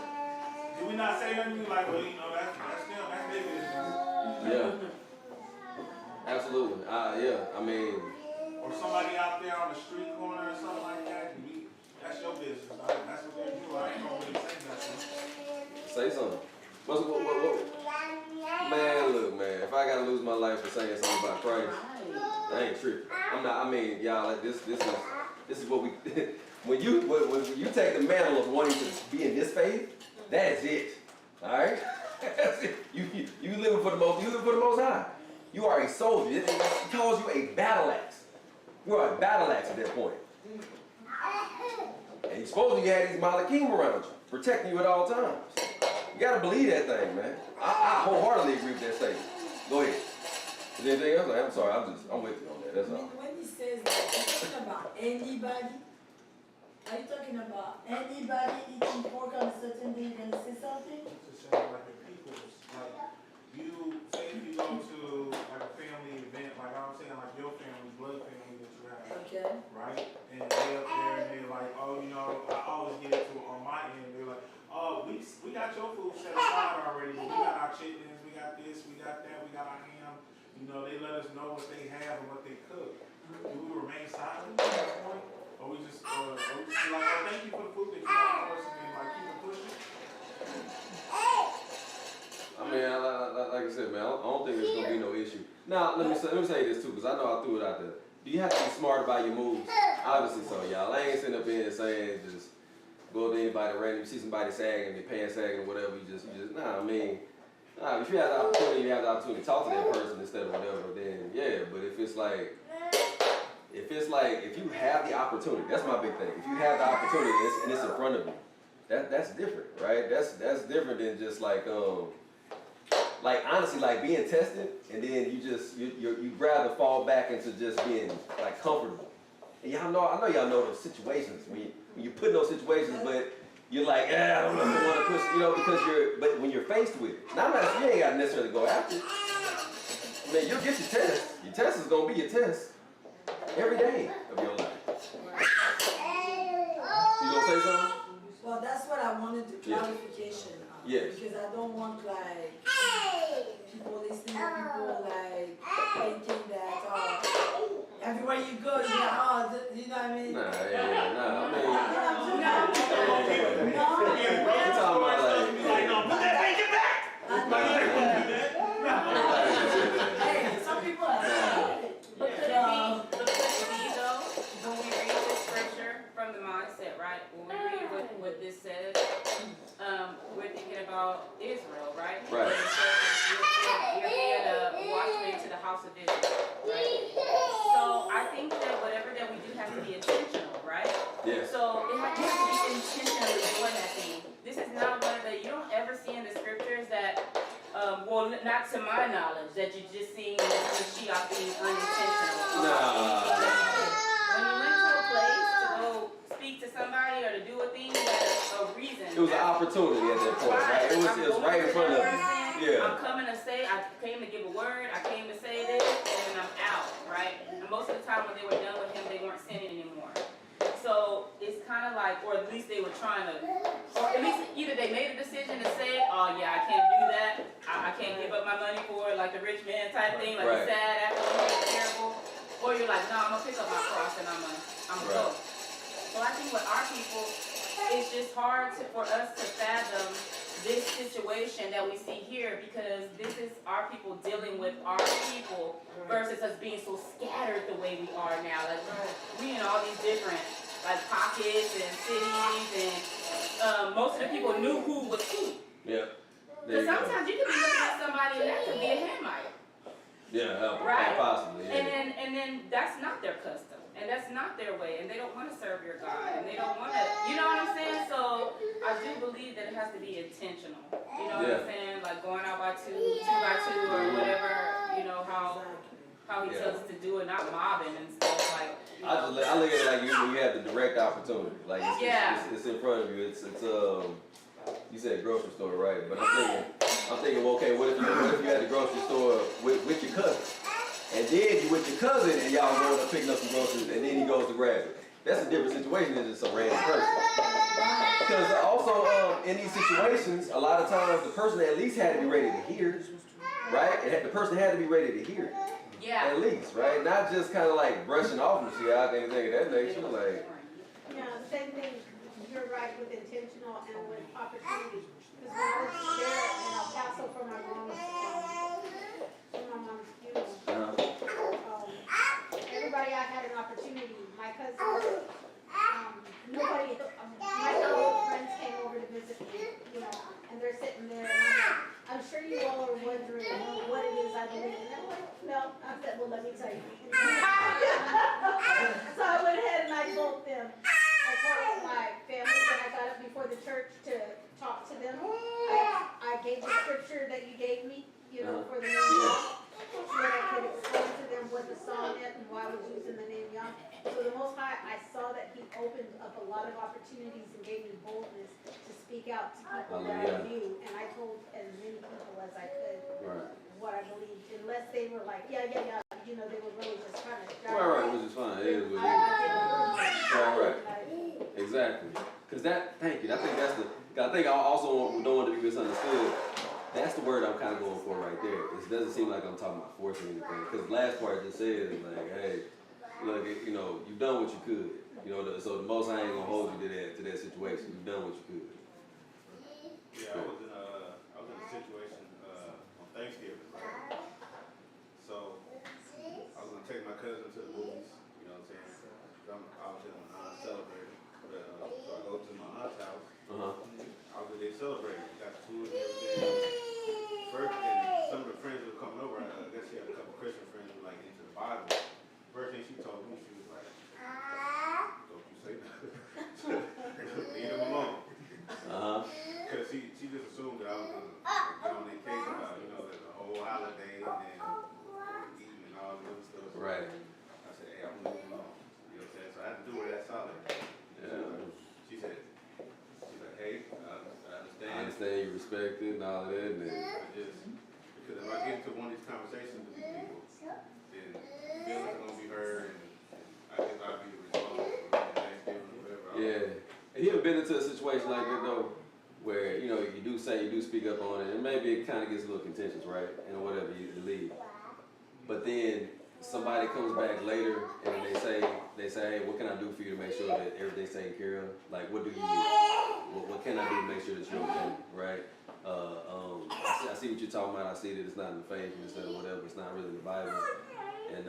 Do we not say nothing? Like, well, that's them, that's their business. Yeah. Absolutely. Yeah. I mean. Or somebody out there on the street corner or something like that. That's your business. That's what they do. I ain't gonna really say nothing. Say something. What? Man, look, man. If I gotta lose my life for saying something about Christ, I ain't tripping. I'm not. I mean, y'all. Like this is what we. when you take the mantle of wanting to be in this faith, that is it. All right. You living for the most. You living for the Most High. You are a soldier. It calls you a battle axe. You are a battle axe at that point. And supposedly you had these Malakim around you, protecting you at all times. You gotta believe that thing, man. I wholeheartedly agree with that statement. Go ahead. Is there anything else? I'm sorry, I'm with you on that, that's all. When he says that, he's talking about anybody? Are you talking about anybody eating pork on a certain day, you're gonna say something? It's just saying like the people's, like, you, say if you go to like a family event, like I'm saying like your family, blood family that you have. Okay. Right? And they up there and they're like, oh, I always get chitlins, we got this, we got that, we got our ham. You know, they let us know what they have and what they cook. Do we remain silent at that point? Or we just be like, oh, thank you for the food that you got for us, and then like keep it pushing? I mean, like I said, man, I don't think there's gonna be no issue. Now, let me say this too, because I know I threw it out there. Do you have to be smart about your moves? Obviously so, y'all. I ain't sitting up here saying just go to anybody random, you see somebody sagging, their pants sagging or whatever, you just nah, I mean, nah, if you have the opportunity, you have the opportunity to talk to that person instead of whatever, then yeah, but if you have the opportunity, that's my big thing. If you have the opportunity and it's in front of you, that's different, right? That's different than just like honestly, like being tested, and then you'd rather fall back into just being like comfortable. And y'all know, I know y'all know those situations when you put in those situations, but you're like, I don't know if I want to push, because but when you're faced with it, now you ain't got to necessarily go after it. I mean, you'll get your test. Your test is gonna be your test every day of your life. You gonna say something? Well, that's what I wanted the clarification of. Yes. Because I don't want like people listening to people like thinking that everywhere you go, you know what I mean? Nah, I mean, No. I'm talking about like, no, put that bacon back! Hey, some people are. But could it be though, when we read this scripture from the mindset, right? When we read what this says, we're thinking about Israel, right? Right. And it says you're being a watchman to the house of Israel, right? So I think that whatever that we do has to be intentional, right? yeah. So you have to be intentionally doing that thing. This is not one of you don't ever see in the scriptures that, well, not to my knowledge, that you're just seeing the Mashiach being unintentional. When you went to a place to go speak to somebody or to do a thing, that's a reason. It was an opportunity at that point, right? It was right in front of you. Yeah. I'm coming to say, I came to give a word, I came to say this, and I'm out, right? And most of the time when they were done with him, they weren't sinning anymore. So it's kind of like, or at least they were trying to, or at least either they made a decision to say, oh yeah, I can't do that, I can't give up my money for it, like the rich man type thing, like Right. the sad after he made terrible. Or you're like, no, I'm gonna pick up my cross and I'm gonna go. So I think with our people, it's just hard for us to fathom this situation that we see here, because this is our people dealing with our people versus us being so scattered the way we are now. Like we in all these different like pockets and cities, and most of the people knew who was who. Yeah. Because sometimes you could be looking at somebody and that could be a Hamite. Yeah, Right? possibly. Yeah. And then that's not their custom, and that's not their way, and they don't want to serve your God, and they don't want to, you know what I'm saying? So I do believe that it has to be intentional. You know what I'm saying? Like going out by two by two, or whatever. You know how he tells us to do it, not mobbing and stuff like. I look at it like when you have the direct opportunity, like it's in front of you. It's you said grocery store, right? But I'm thinking, well, okay, what if you had the grocery store with your cousin, and then you with your cousin and y'all going up picking up some groceries, and then he goes to grab it. That's a different situation than just some random person. Because also in these situations, a lot of times the person at least had to be ready to hear, right? The person had to be ready to hear. Yeah. At least, right? Not just kind of like brushing off and shit out anything of that nature, like. Yeah, the same thing, you're right with intentional and with opportunity. Because when I was there in El Paso for my mom's funeral, everybody I had an opportunity. My cousin, nobody, my old friends came over to visit me, and they're sitting there, and I'm sure you all are wondering what it is I believe. And they're like, no. I said, well, let me tell you. So I went ahead and I told them. I told my family when I got up before the church to talk to them. I gave the scripture that you gave me, for the name Yah, so that I could explain to them what the song meant and why I was using the name Yah. So the Most High, I saw that He opened up a lot of opportunities and gave me boldness to speak out to people that I knew, and I told as many people as I could what I believed, unless they were like, yeah, they were really just trying to. Right, which is fine. It is what it is. Right. Exactly. Because thank you. I think I also don't want to be misunderstood. That's the word I'm kind of going for right there. It doesn't seem like I'm talking about forcing anything. Because the last part just says, like, hey, look, you know, you've done what you could. You know, so the Most High ain't gonna hold you to that situation. You've done what you could. Yeah, I was in a situation on Thanksgiving, right? So I was gonna take my cousin to the movies. You know what I'm saying? I was in my aunt celebrating, but so I go to my aunt's house. They celebrated. We got food and everything. First, and some of the friends who were coming over, I guess she had a couple Christian friends who were like into the Bible. First thing she told me, she was like, "Don't you say nothing. Leave them alone." Because she just assumed that I was gonna get on their case about, you know, the whole holiday and then eating and all this other stuff. So Right. I said, "Hey, I'm moving on." You know what I'm saying? So I had to do her that solid. Yeah. She said, "Hey, I understand you respect it and all of that. And just because if I get into one of these conversations with these people, then feelings are gonna be heard, and I guess I'll be the responsible for Thanksgiving or whatever. yeah. Have you ever been into a situation like that though, where you know you do speak up on it, and maybe it kind of gets a little contentious, right? And whatever you leave, but then somebody comes back later and they say, hey, what can I do for you to make sure that everything's taken care of? Like, what do you need? What can I do to make sure that you're okay, right? I see what you're talking about. I see that it's not in the faith and instead of whatever. It's not really in the Bible. And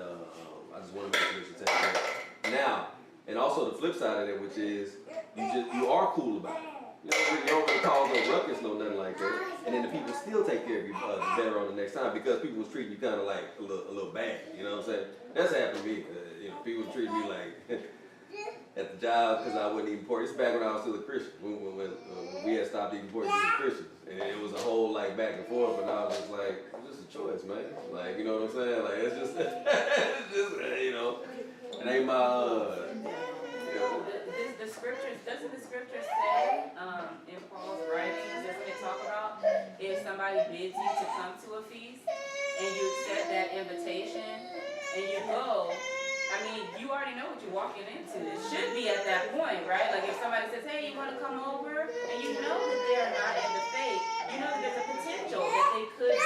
I just want to make sure that you take care of it. Now, and also the flip side of that, which is you are cool about it. You don't really cause no ruckus, no nothing like that. And then the people still take care of you better on the next time because people was treating you kind of like a little bad. You know what I'm saying? That's happened to me. You know, people treated me like at the job because I wasn't eating pork. It's back when I was still a Christian. When we had stopped eating pork as Christians, and it was a whole like back and forth. And I was just like, it's just a choice, man. Like, you know what I'm saying? Like it's just, you know, it ain't my. The scriptures, doesn't the scripture say in Paul's writings, doesn't it talk about if somebody bids you to come to a feast and you accept that invitation and you go, I mean, you already know what you're walking into. It should be at that point, right? Like if somebody says, hey, you want to come over? And you know that they are not in the faith. You know that there's a potential that they could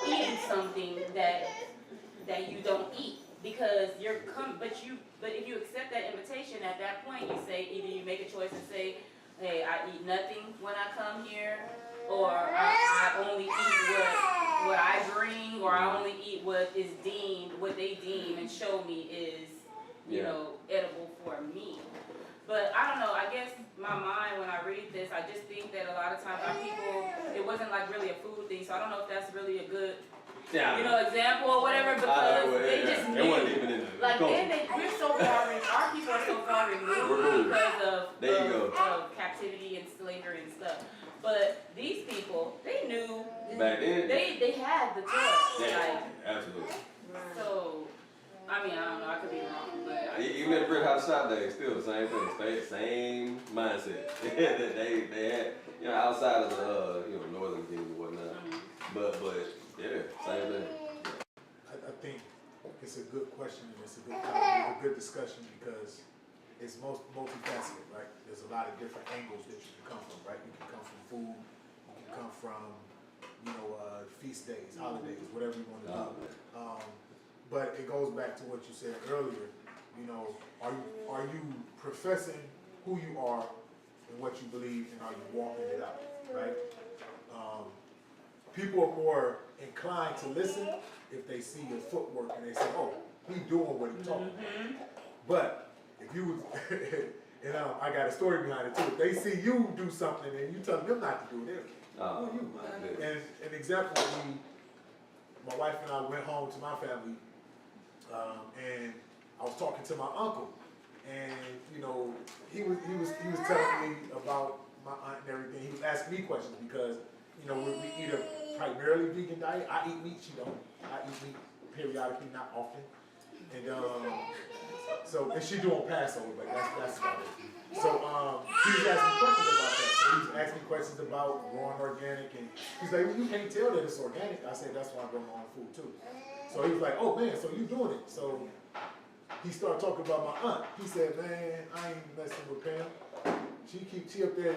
be eating something that you don't eat. Because but if you accept that invitation at that point, you say either you make a choice and say, hey, I eat nothing when I come here, or I only eat what I bring, or I only eat what they deem and show me is, you know, edible for me. But I don't know, I guess my mind when I read this, I just think that a lot of times our people, it wasn't like really a food thing, so I don't know if that's really a good example or whatever, because they just knew. Like we're so far, our people are so far removed because of captivity and slavery and stuff. But these people, they knew back then. They had the choice. Yeah, absolutely. So, I mean, I don't know, I could be wrong, but even at the Brick House Shop Day, still the same thing, same mindset that they had, you know, outside of the northern kingdom and whatnot. But yeah, same thing. I think it's a good question and it's a good topic, a good discussion because it's multifaceted, right? There's a lot of different angles that you can come from, right? You can come from food, you can come from, feast days, holidays, whatever you want to do. But it goes back to what you said earlier. You know, are you professing who you are and what you believe, and are you walking it out, right? People are more inclined to listen if they see your footwork and they say, "Oh, he doing what he's talking about." But if you was, and I got a story behind it too. If they see you do something and you tell them not to do it, who are you? And an example would be, my wife and I went home to my family. And I was talking to my uncle, and he was telling me about my aunt and everything. He was asking me questions because we eat a primarily vegan diet. I eat meat, she don't. I eat meat periodically, not often. And and she do on Passover, but that's about it. So he was asking questions about that. So he was asking me questions about growing organic, and he's like, well, you can't tell that it's organic. I said, that's why I grow my own food too. So he was like, oh man, so you doing it. So he started talking about my aunt. He said, man, I ain't messing with Pam. She up there.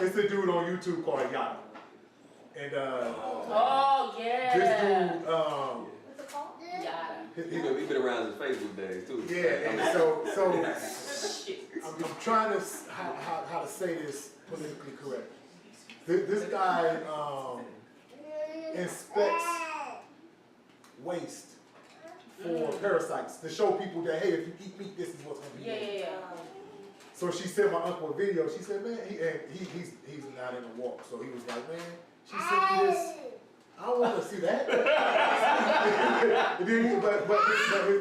It's a dude on YouTube called Yada. And Oh, yeah. this dude, What's it called? Yada. He been around his Facebook days too. yeah, and so I'm trying to how to say this politically correct. This guy inspects waste for parasites to show people that, hey, if you eat meat, this is what's gonna be. Yeah. So she sent my uncle a video. She said, man, he's not in the walk, so he was like, man, she sent me this. I don't want to see that. but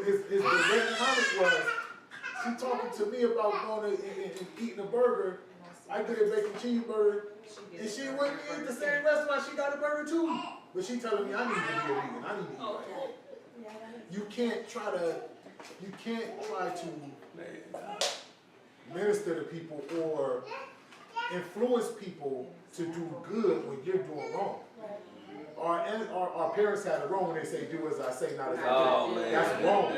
his direct comment was, she talking to me about going and eating a burger. I get a bacon cheeseburger, and she wouldn't eat the same restaurant. She got a burger too, but she telling me I need to be a vegan. I need to eat right. You can't try to minister to people or influence people to do good when you're doing wrong. Our parents had it wrong when they say, do as I say, not as I do. Oh man, That's wrong.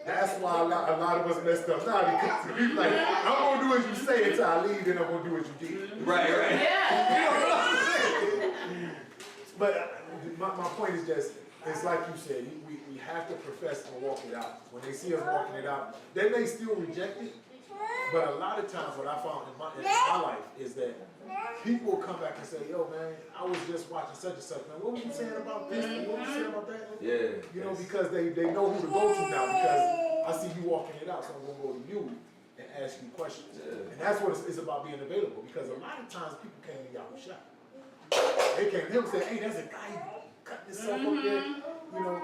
That's why a lot of us messed up now, because we like, I'm gonna do as you say until I leave, then I'm gonna do what you did. Right. Yeah. You know what I'm saying? But my point is just, it's like you said, we have to profess and walk it out. When they see us walking it out, they may still reject it, but a lot of times what I found in my life is that people will come back and say, yo man, I was just watching such and such, man, what were you saying about this? What were you saying about that? Yeah. You know, because they know who to go to now, because I see you walking it out, so I'm gonna go to you and ask you questions. Yeah. And that's what it's about, being available, because a lot of times people came to Yahusha. They came to him and said, hey, there's a guy cut himself up there, you know,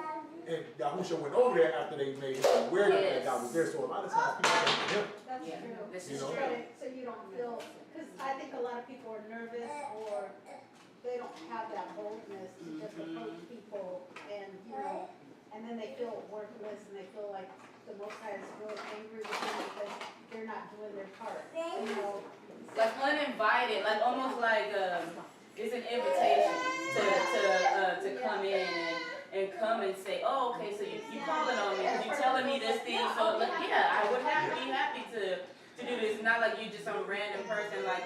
and Yahusha went over there after they made him aware that that guy was there. So a lot of times people came to him. That's Yeah, true. this is So true. So you don't feel, because I think a lot of people are nervous, or they don't have that boldness to just approach people, and you know, and then they feel worthless, and they feel like the Most High is really angry with them because they're not doing their part. You know, Like uninvited, like almost like it's an invitation to come in and come and say, oh, okay, so you calling on me, you telling me this thing, so like, yeah, I would be happy to do this. It's not like you just some random person, like,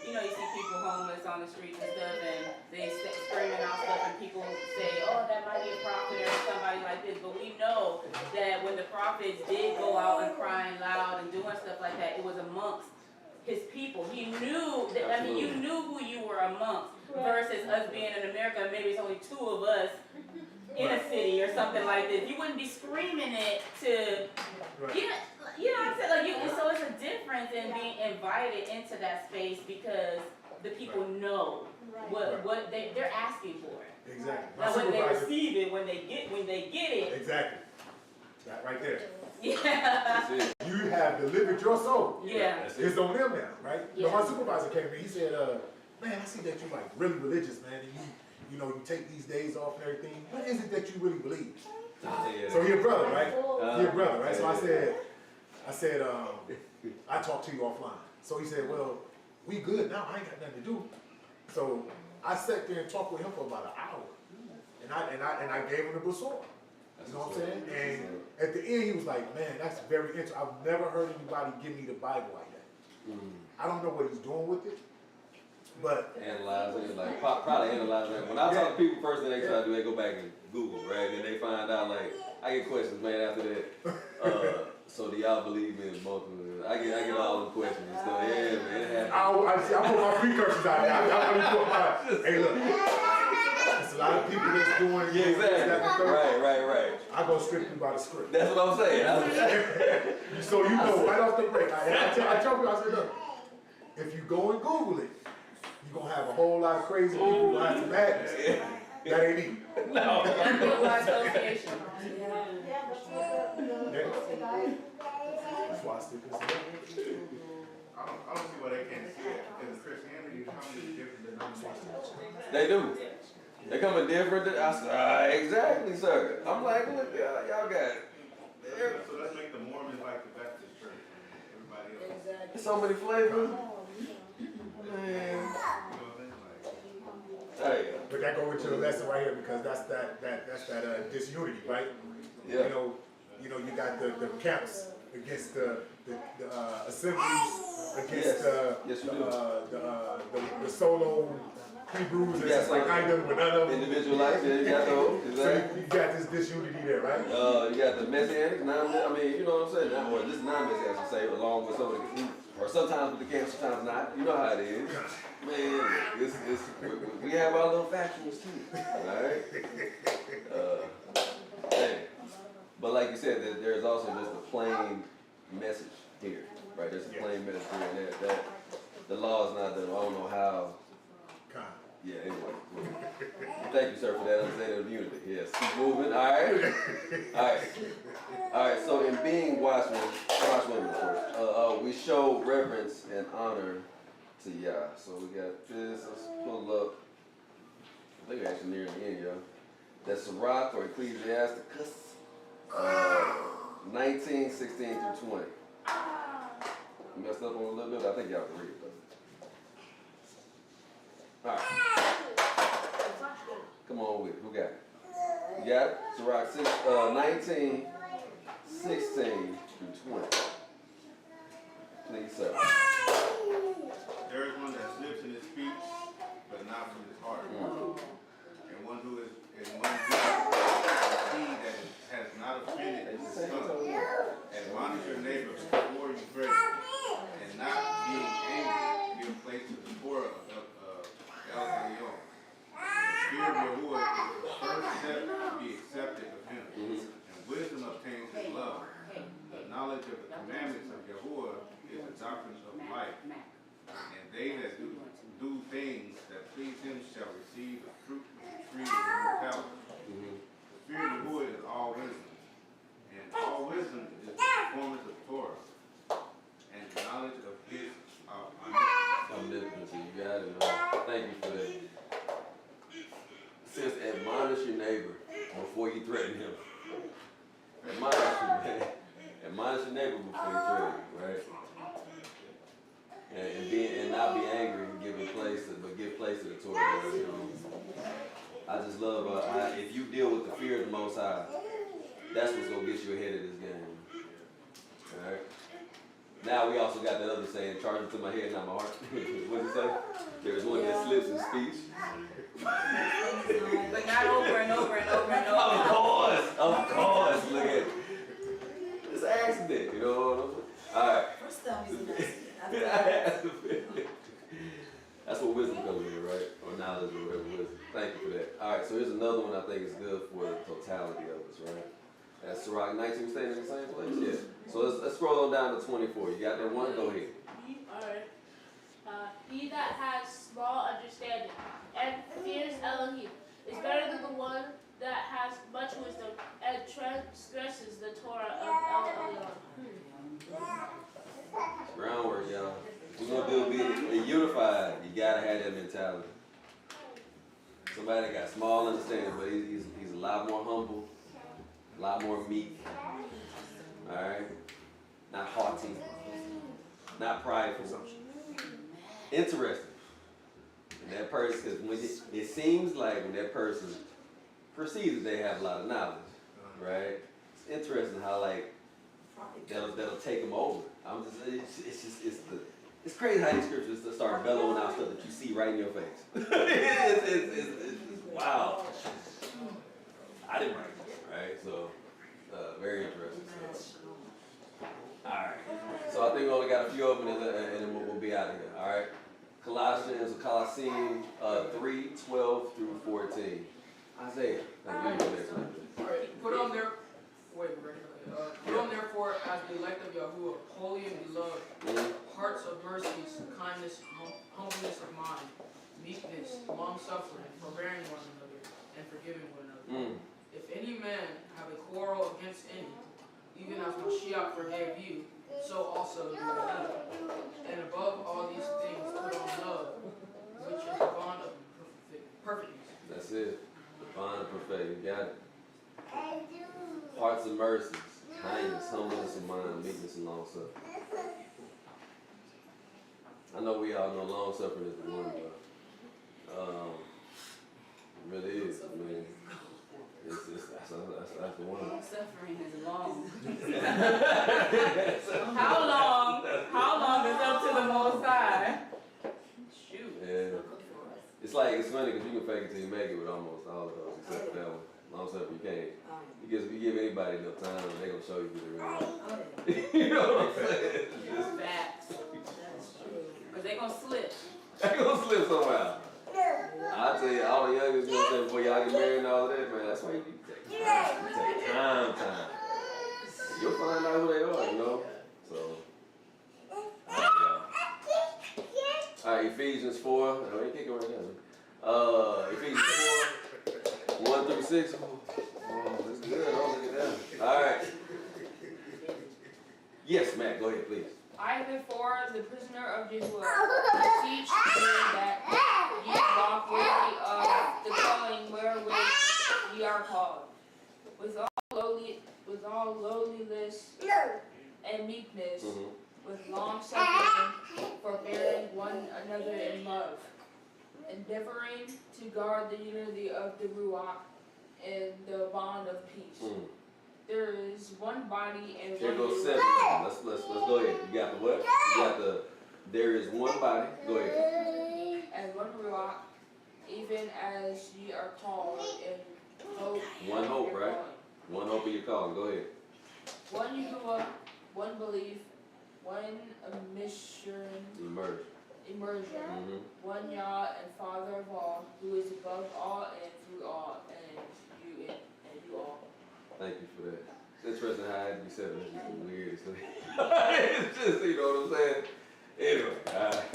you know, you see people homeless on the streets and stuff, and they screaming out stuff, and people say, oh, that might be a prophet or somebody like this, but we know that when the prophets did go out and crying loud and doing stuff like that, it was amongst his people. He knew that, I mean, you knew who you were amongst, versus us being in America, maybe it's only 2 of us in a city or something like this. You wouldn't be screaming it to, you know what I'm saying? Like so it's a difference in being invited into that space, because the people know what they're asking for. Exactly. Now when they receive it, when they get it. Exactly. That right there. Yeah. You have delivered your soul. Yeah. It's on them now, right? Yeah. So my supervisor came in, he said, man, I see that you're like really religious, man, and you know, you take these days off and everything. What is it that you really believe? So he a brother, right? He a brother, right? So I said, I talked to you offline. So he said, well, we good now, I ain't got nothing to do. So I sat there and talked with him for about an hour. And I gave him the brochure. You know what I'm saying? And at the end, he was like, man, that's very interesting. I've never heard anybody give me the Bible like that. I don't know what he's doing with it, but Analyzing it, like probably analyzing it. When I talk to people, first thing they try to do, they go back and Google, right? And they find out, like, I get questions, man, after that. So do y'all believe in multiple? I get all the questions and stuff. Yeah, man, it happens. I put my precursors out there. I put my, hey, look. There's a lot of people that's doing Exactly. Right. I go strictly by the script. That's what I'm saying. So you know right off the break. I tell people, I said, look, if you go and Google it, you're going to have a whole lot of crazy people who have some madness. That ain't me. No. Association. yeah, that's the guy. That's why I stick this in. I don't see why they can't see it. Because Christianity comes in different denominations. They do. They come in different. I said, exactly, sir. I'm like, look, y'all got it. So let's make the Mormons like the Baptist church. Everybody else. There's so many flavors. Man. Hey. But that go into the lesson right here, because that's that disunity, right? Yeah. You know, you got the camps against the assemblies, against Yes, you do. the solo Hebrews, You it's got like I done with none of them. individual life, yeah, you got those. So Exactly. you got this disunity there, right? You got the messianic, I mean, you know what I'm saying? Now, well, this is non-messianic, I should say, along with some of the, or sometimes with the camp, sometimes not. You know how it is. Man, we have our little factions too, alright? Man. But like you said, there's also just a plain message here, right? There's a plain message here, and that the law is not done. I don't know how. Yeah, anyway. Thank you, sir, for that understanding of unity. Yes, keep moving. All right. All right. So in being watchmen, of course, we show reverence and honor to Yah. So we got this. Let's pull up. I think we're actually near the end, y'all. That's Sirach or Ecclesiasticus, 19, 16 through 20. You messed up on a little bit, but I think y'all can read it, though. All right. Come on with it. Who got it? You got it? Sirach 19, 16 through 20. Please, sir. There is one that slips in his speech, but not from his heart. And one who is he that has not offended his son. Admonish your neighbor before you threaten him, and not being angry, give place to the Torah of El-Elyon. The fear of Yahuwah is the first step to be accepted of him, and wisdom obtains his love. The knowledge of the commandments of Yahuwah is the doctrine of life, and they that do things that please him shall receive the fruit of the tree of immortality. The fear of Yahuwah is all wisdom, and all wisdom is the performance of Torah, and the knowledge of his omnipotence. You got it, man. Thank you for that. It says, admonish your neighbor before you threaten him. Admonish him, man. Admonish your neighbor before you threaten him, right? And not be angry and give place to the Torah. You know. I just love if you deal with the fear of the Most High, that's what's gonna get you ahead of this game. All right. Now we also got that other saying, charge it to my head, not my heart. What does it say? There's one that slips in speech. But not over and over and over and over. Of course. Look at it. It's an accident, you know what I'm saying? All right. First time is an accident. That's what wisdom comes in, right? Or knowledge or whatever wisdom. Thank you for that. All right, so here's another one I think is good for the totality of us, right? That's Sirach 19, staying in the same place? Yeah. So let's scroll on down to 24. You got that one? Go ahead. Alright. He that has small understanding and fears Elohim is better than the one that has much wisdom and transgresses the Torah of El-Elyon. Groundwork, y'all. We're going to be unified. You got to have that mentality. Somebody that got small understanding, but he's a lot more humble, a lot more meek. All right? Not haughty, not prideful. Interesting. And that person, because when it seems like when that person perceives that they have a lot of knowledge, right? It's interesting how like that'll take them over. It's crazy how these scriptures start bellowing out stuff that you see right in your face. It's wow. I didn't write this, right? So very interesting. All right. So I think we only got a few of them, and then we'll be out of here. All right. Colossians 3:12 through 14. Isaiah. Thank you. Alright, put on therefore as the elect of Yahuwah, holy and beloved, hearts of mercies, kindness, humbleness of mind, meekness, long-suffering, forbearing one another, and forgiving one another. If any man have a quarrel against any, even as Mashiach forgave you, so also do ye. And above all these things put on love, which is the bond of perfectness. That's it. The bond of perfect. You got it. Hearts of mercies, kindness, humbleness of mind, meekness, and long suffering. I know we all know long suffering is the one, but it really is. I mean, that's the one. Suffering is long. How long is up to the Most High? Shoot. Yeah. It's funny because you can fake it till you make it with almost all of those, except for that one. Long stuff you can't. Because if you give anybody enough time, they're gonna show you who they really are. You know what I'm saying? Facts. Cause they gonna slip. They gonna slip somehow. I tell you, all the youngest gonna say before y'all get married and all of that, man. That's why you take time. You take time. You'll find out who they are, you know. So, all right, Ephesians 4. Oh, you can't go right now. Ephesians 4, 1 through 6. Oh, this is good. Oh, look at that. All right. Yes, Matt, go ahead, please. I, therefore, the prisoner of Yahuwah, beseech you that ye walk worthy of the calling wherewith ye are called, with all lowliness and meekness, with long suffering, forbearing one another in love, endeavoring to guard the unity of the Ruach and the bond of peace. There is one body and There one goes Ruach. 7. Let's go ahead. You got the what? You got the. There is one body. Go ahead. And one Ruach, even as ye are called in hope. One of hope, your right? calling. One hope of your calling. Go ahead. One Yahuwah, one belief, one immersion, one Yah and Father of all, who is above all and through all, and you all. Thank you for that. It's interesting how I had to be 7. It's just weird. It's just, you know what I'm saying? Anyway, all right.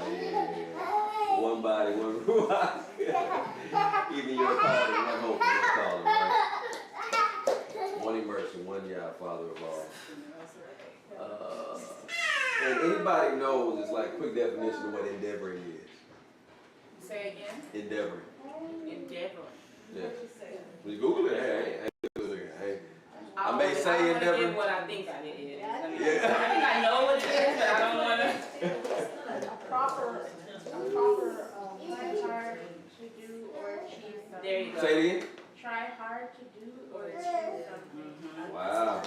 Yeah. One body, one ruach. Even your calling, one hope, and one calling, right? One immersion, one Yah, Father of all. And anybody knows, it's like a quick definition of what endeavoring is. Say again. Endeavoring. Endeavoring. Yeah. When you Google it, I may say I endeavor. get what I think it is. I mean, Yeah. I think I know what it is, but I don't want to. A proper try hard to do or achieve something. There you go. Say it again. Try hard to do or achieve something. Wow.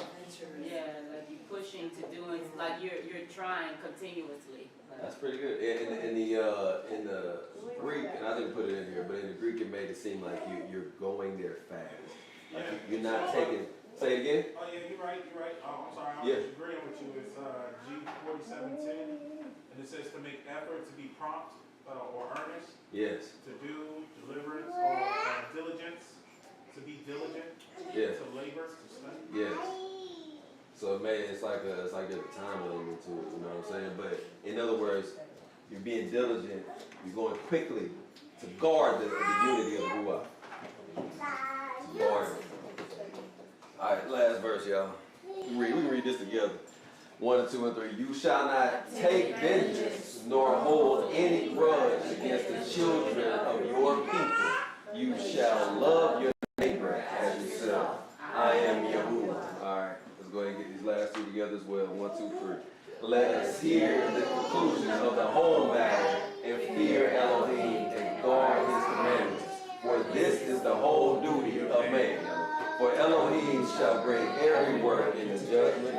Yeah, like you pushing to doing, like you're trying continuously. That's pretty good. In the Greek, and I didn't put it in here, but in the Greek it made it seem like you're going there fast. Like you're not taking. Say it again. Oh yeah, you're right. I'm sorry, I'm Yeah. just agreeing with you. It's G4710, and it says to make effort, to be prompt or earnest, Yes. to do deliverance or diligence, to be diligent, Yeah. to labor, to study. Yes. So it's like there's a time element to it, you know what I'm saying? But in other words, you're being diligent, you're going quickly to guard the unity of the Ruach. Guard it. All right, last verse, y'all. We can read this together. 1, 2, and 3. You shall not take vengeance nor hold any grudge against the children of your people. You shall love your neighbor as yourself. I am Yahuwah. All right, let's go ahead and get these last two together as well. 1, 2, 3. Let us hear the conclusion of the whole matter and fear Elohim and guard his commandments. For this is the whole duty of man. For Elohim shall bring every work into judgment,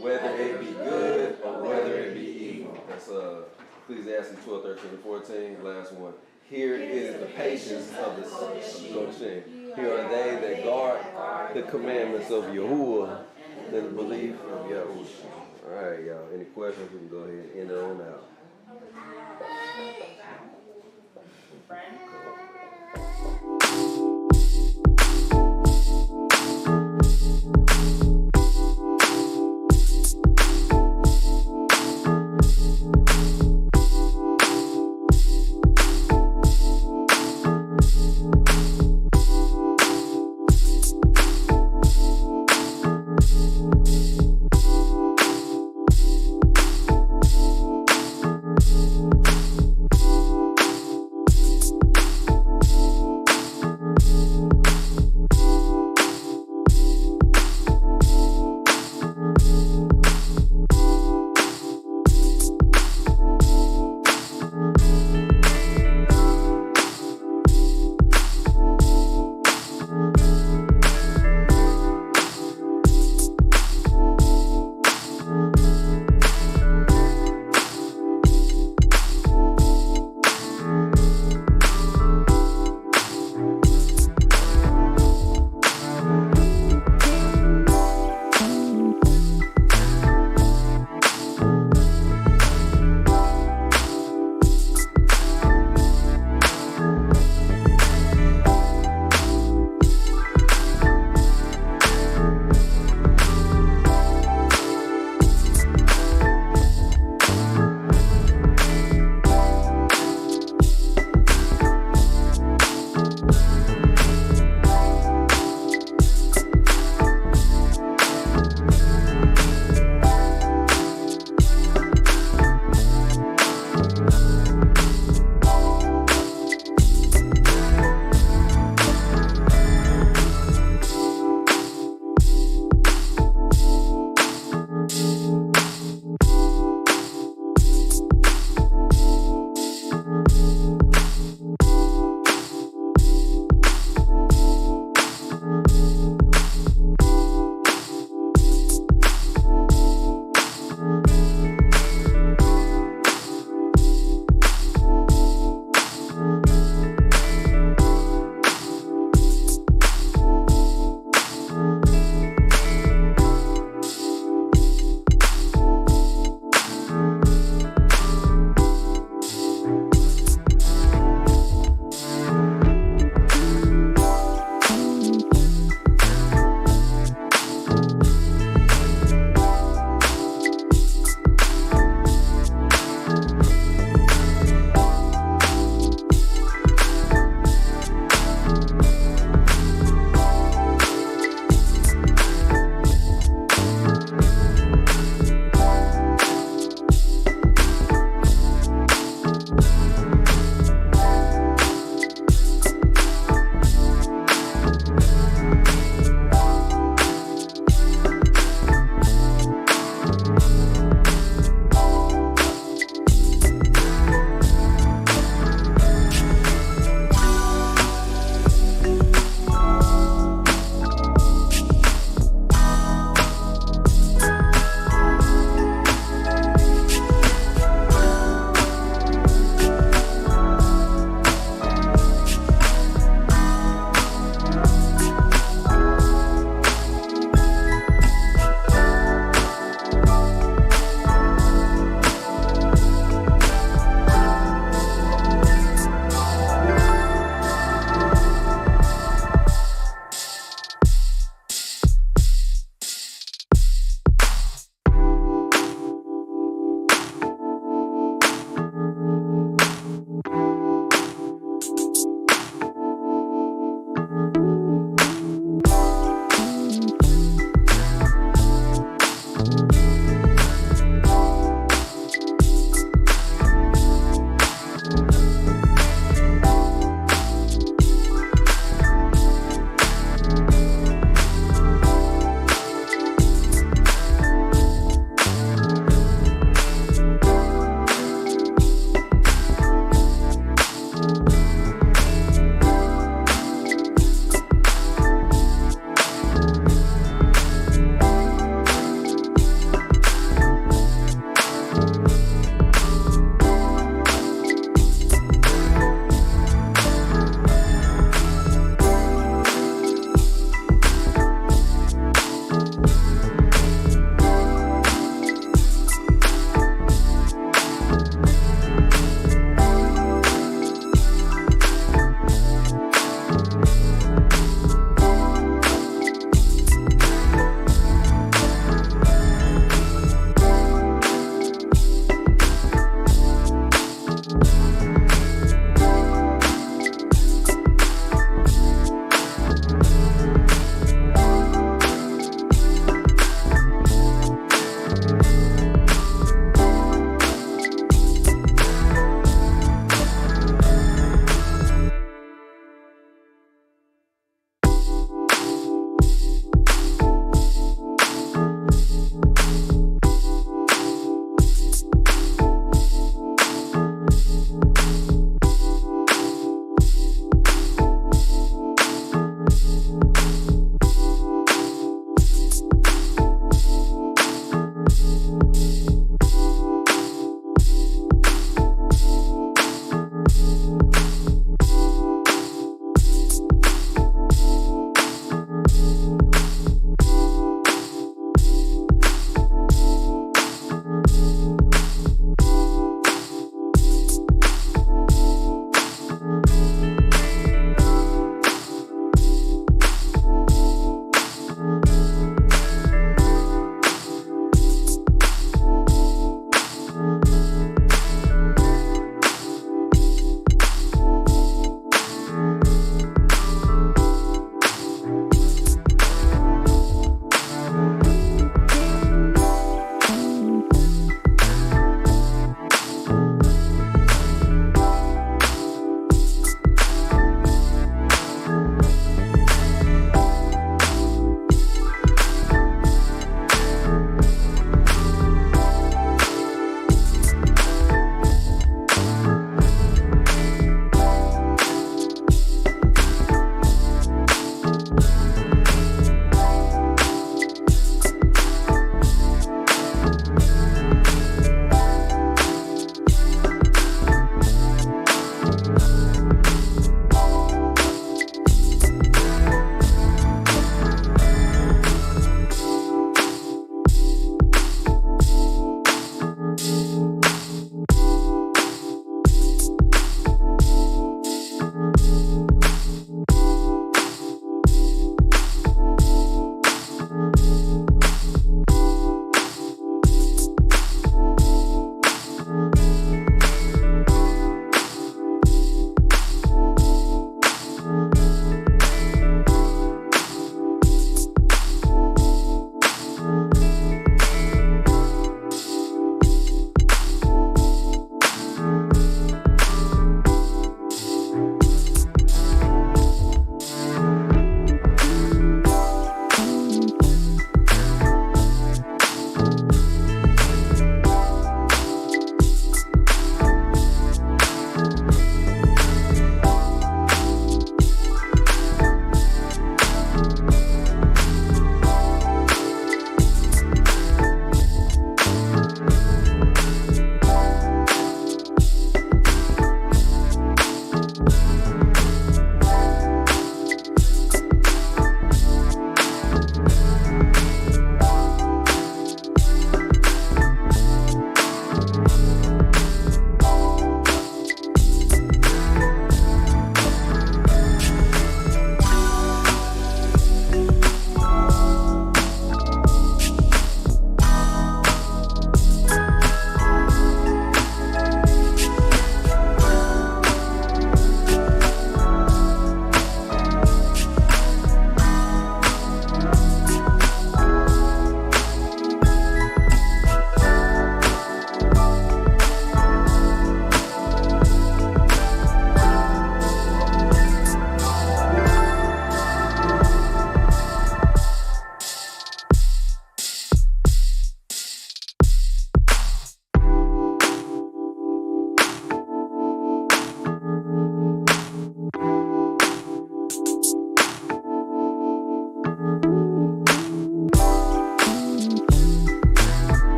whether it be good or whether it be evil. That's Ecclesiastes 12, 13, and 14. Last one. Here is the patience of the Goshen. Here are they that guard the commandments of Yahuwah, the belief of Yahushua. All right, y'all. Any questions? We can go ahead and end it on out. Friend?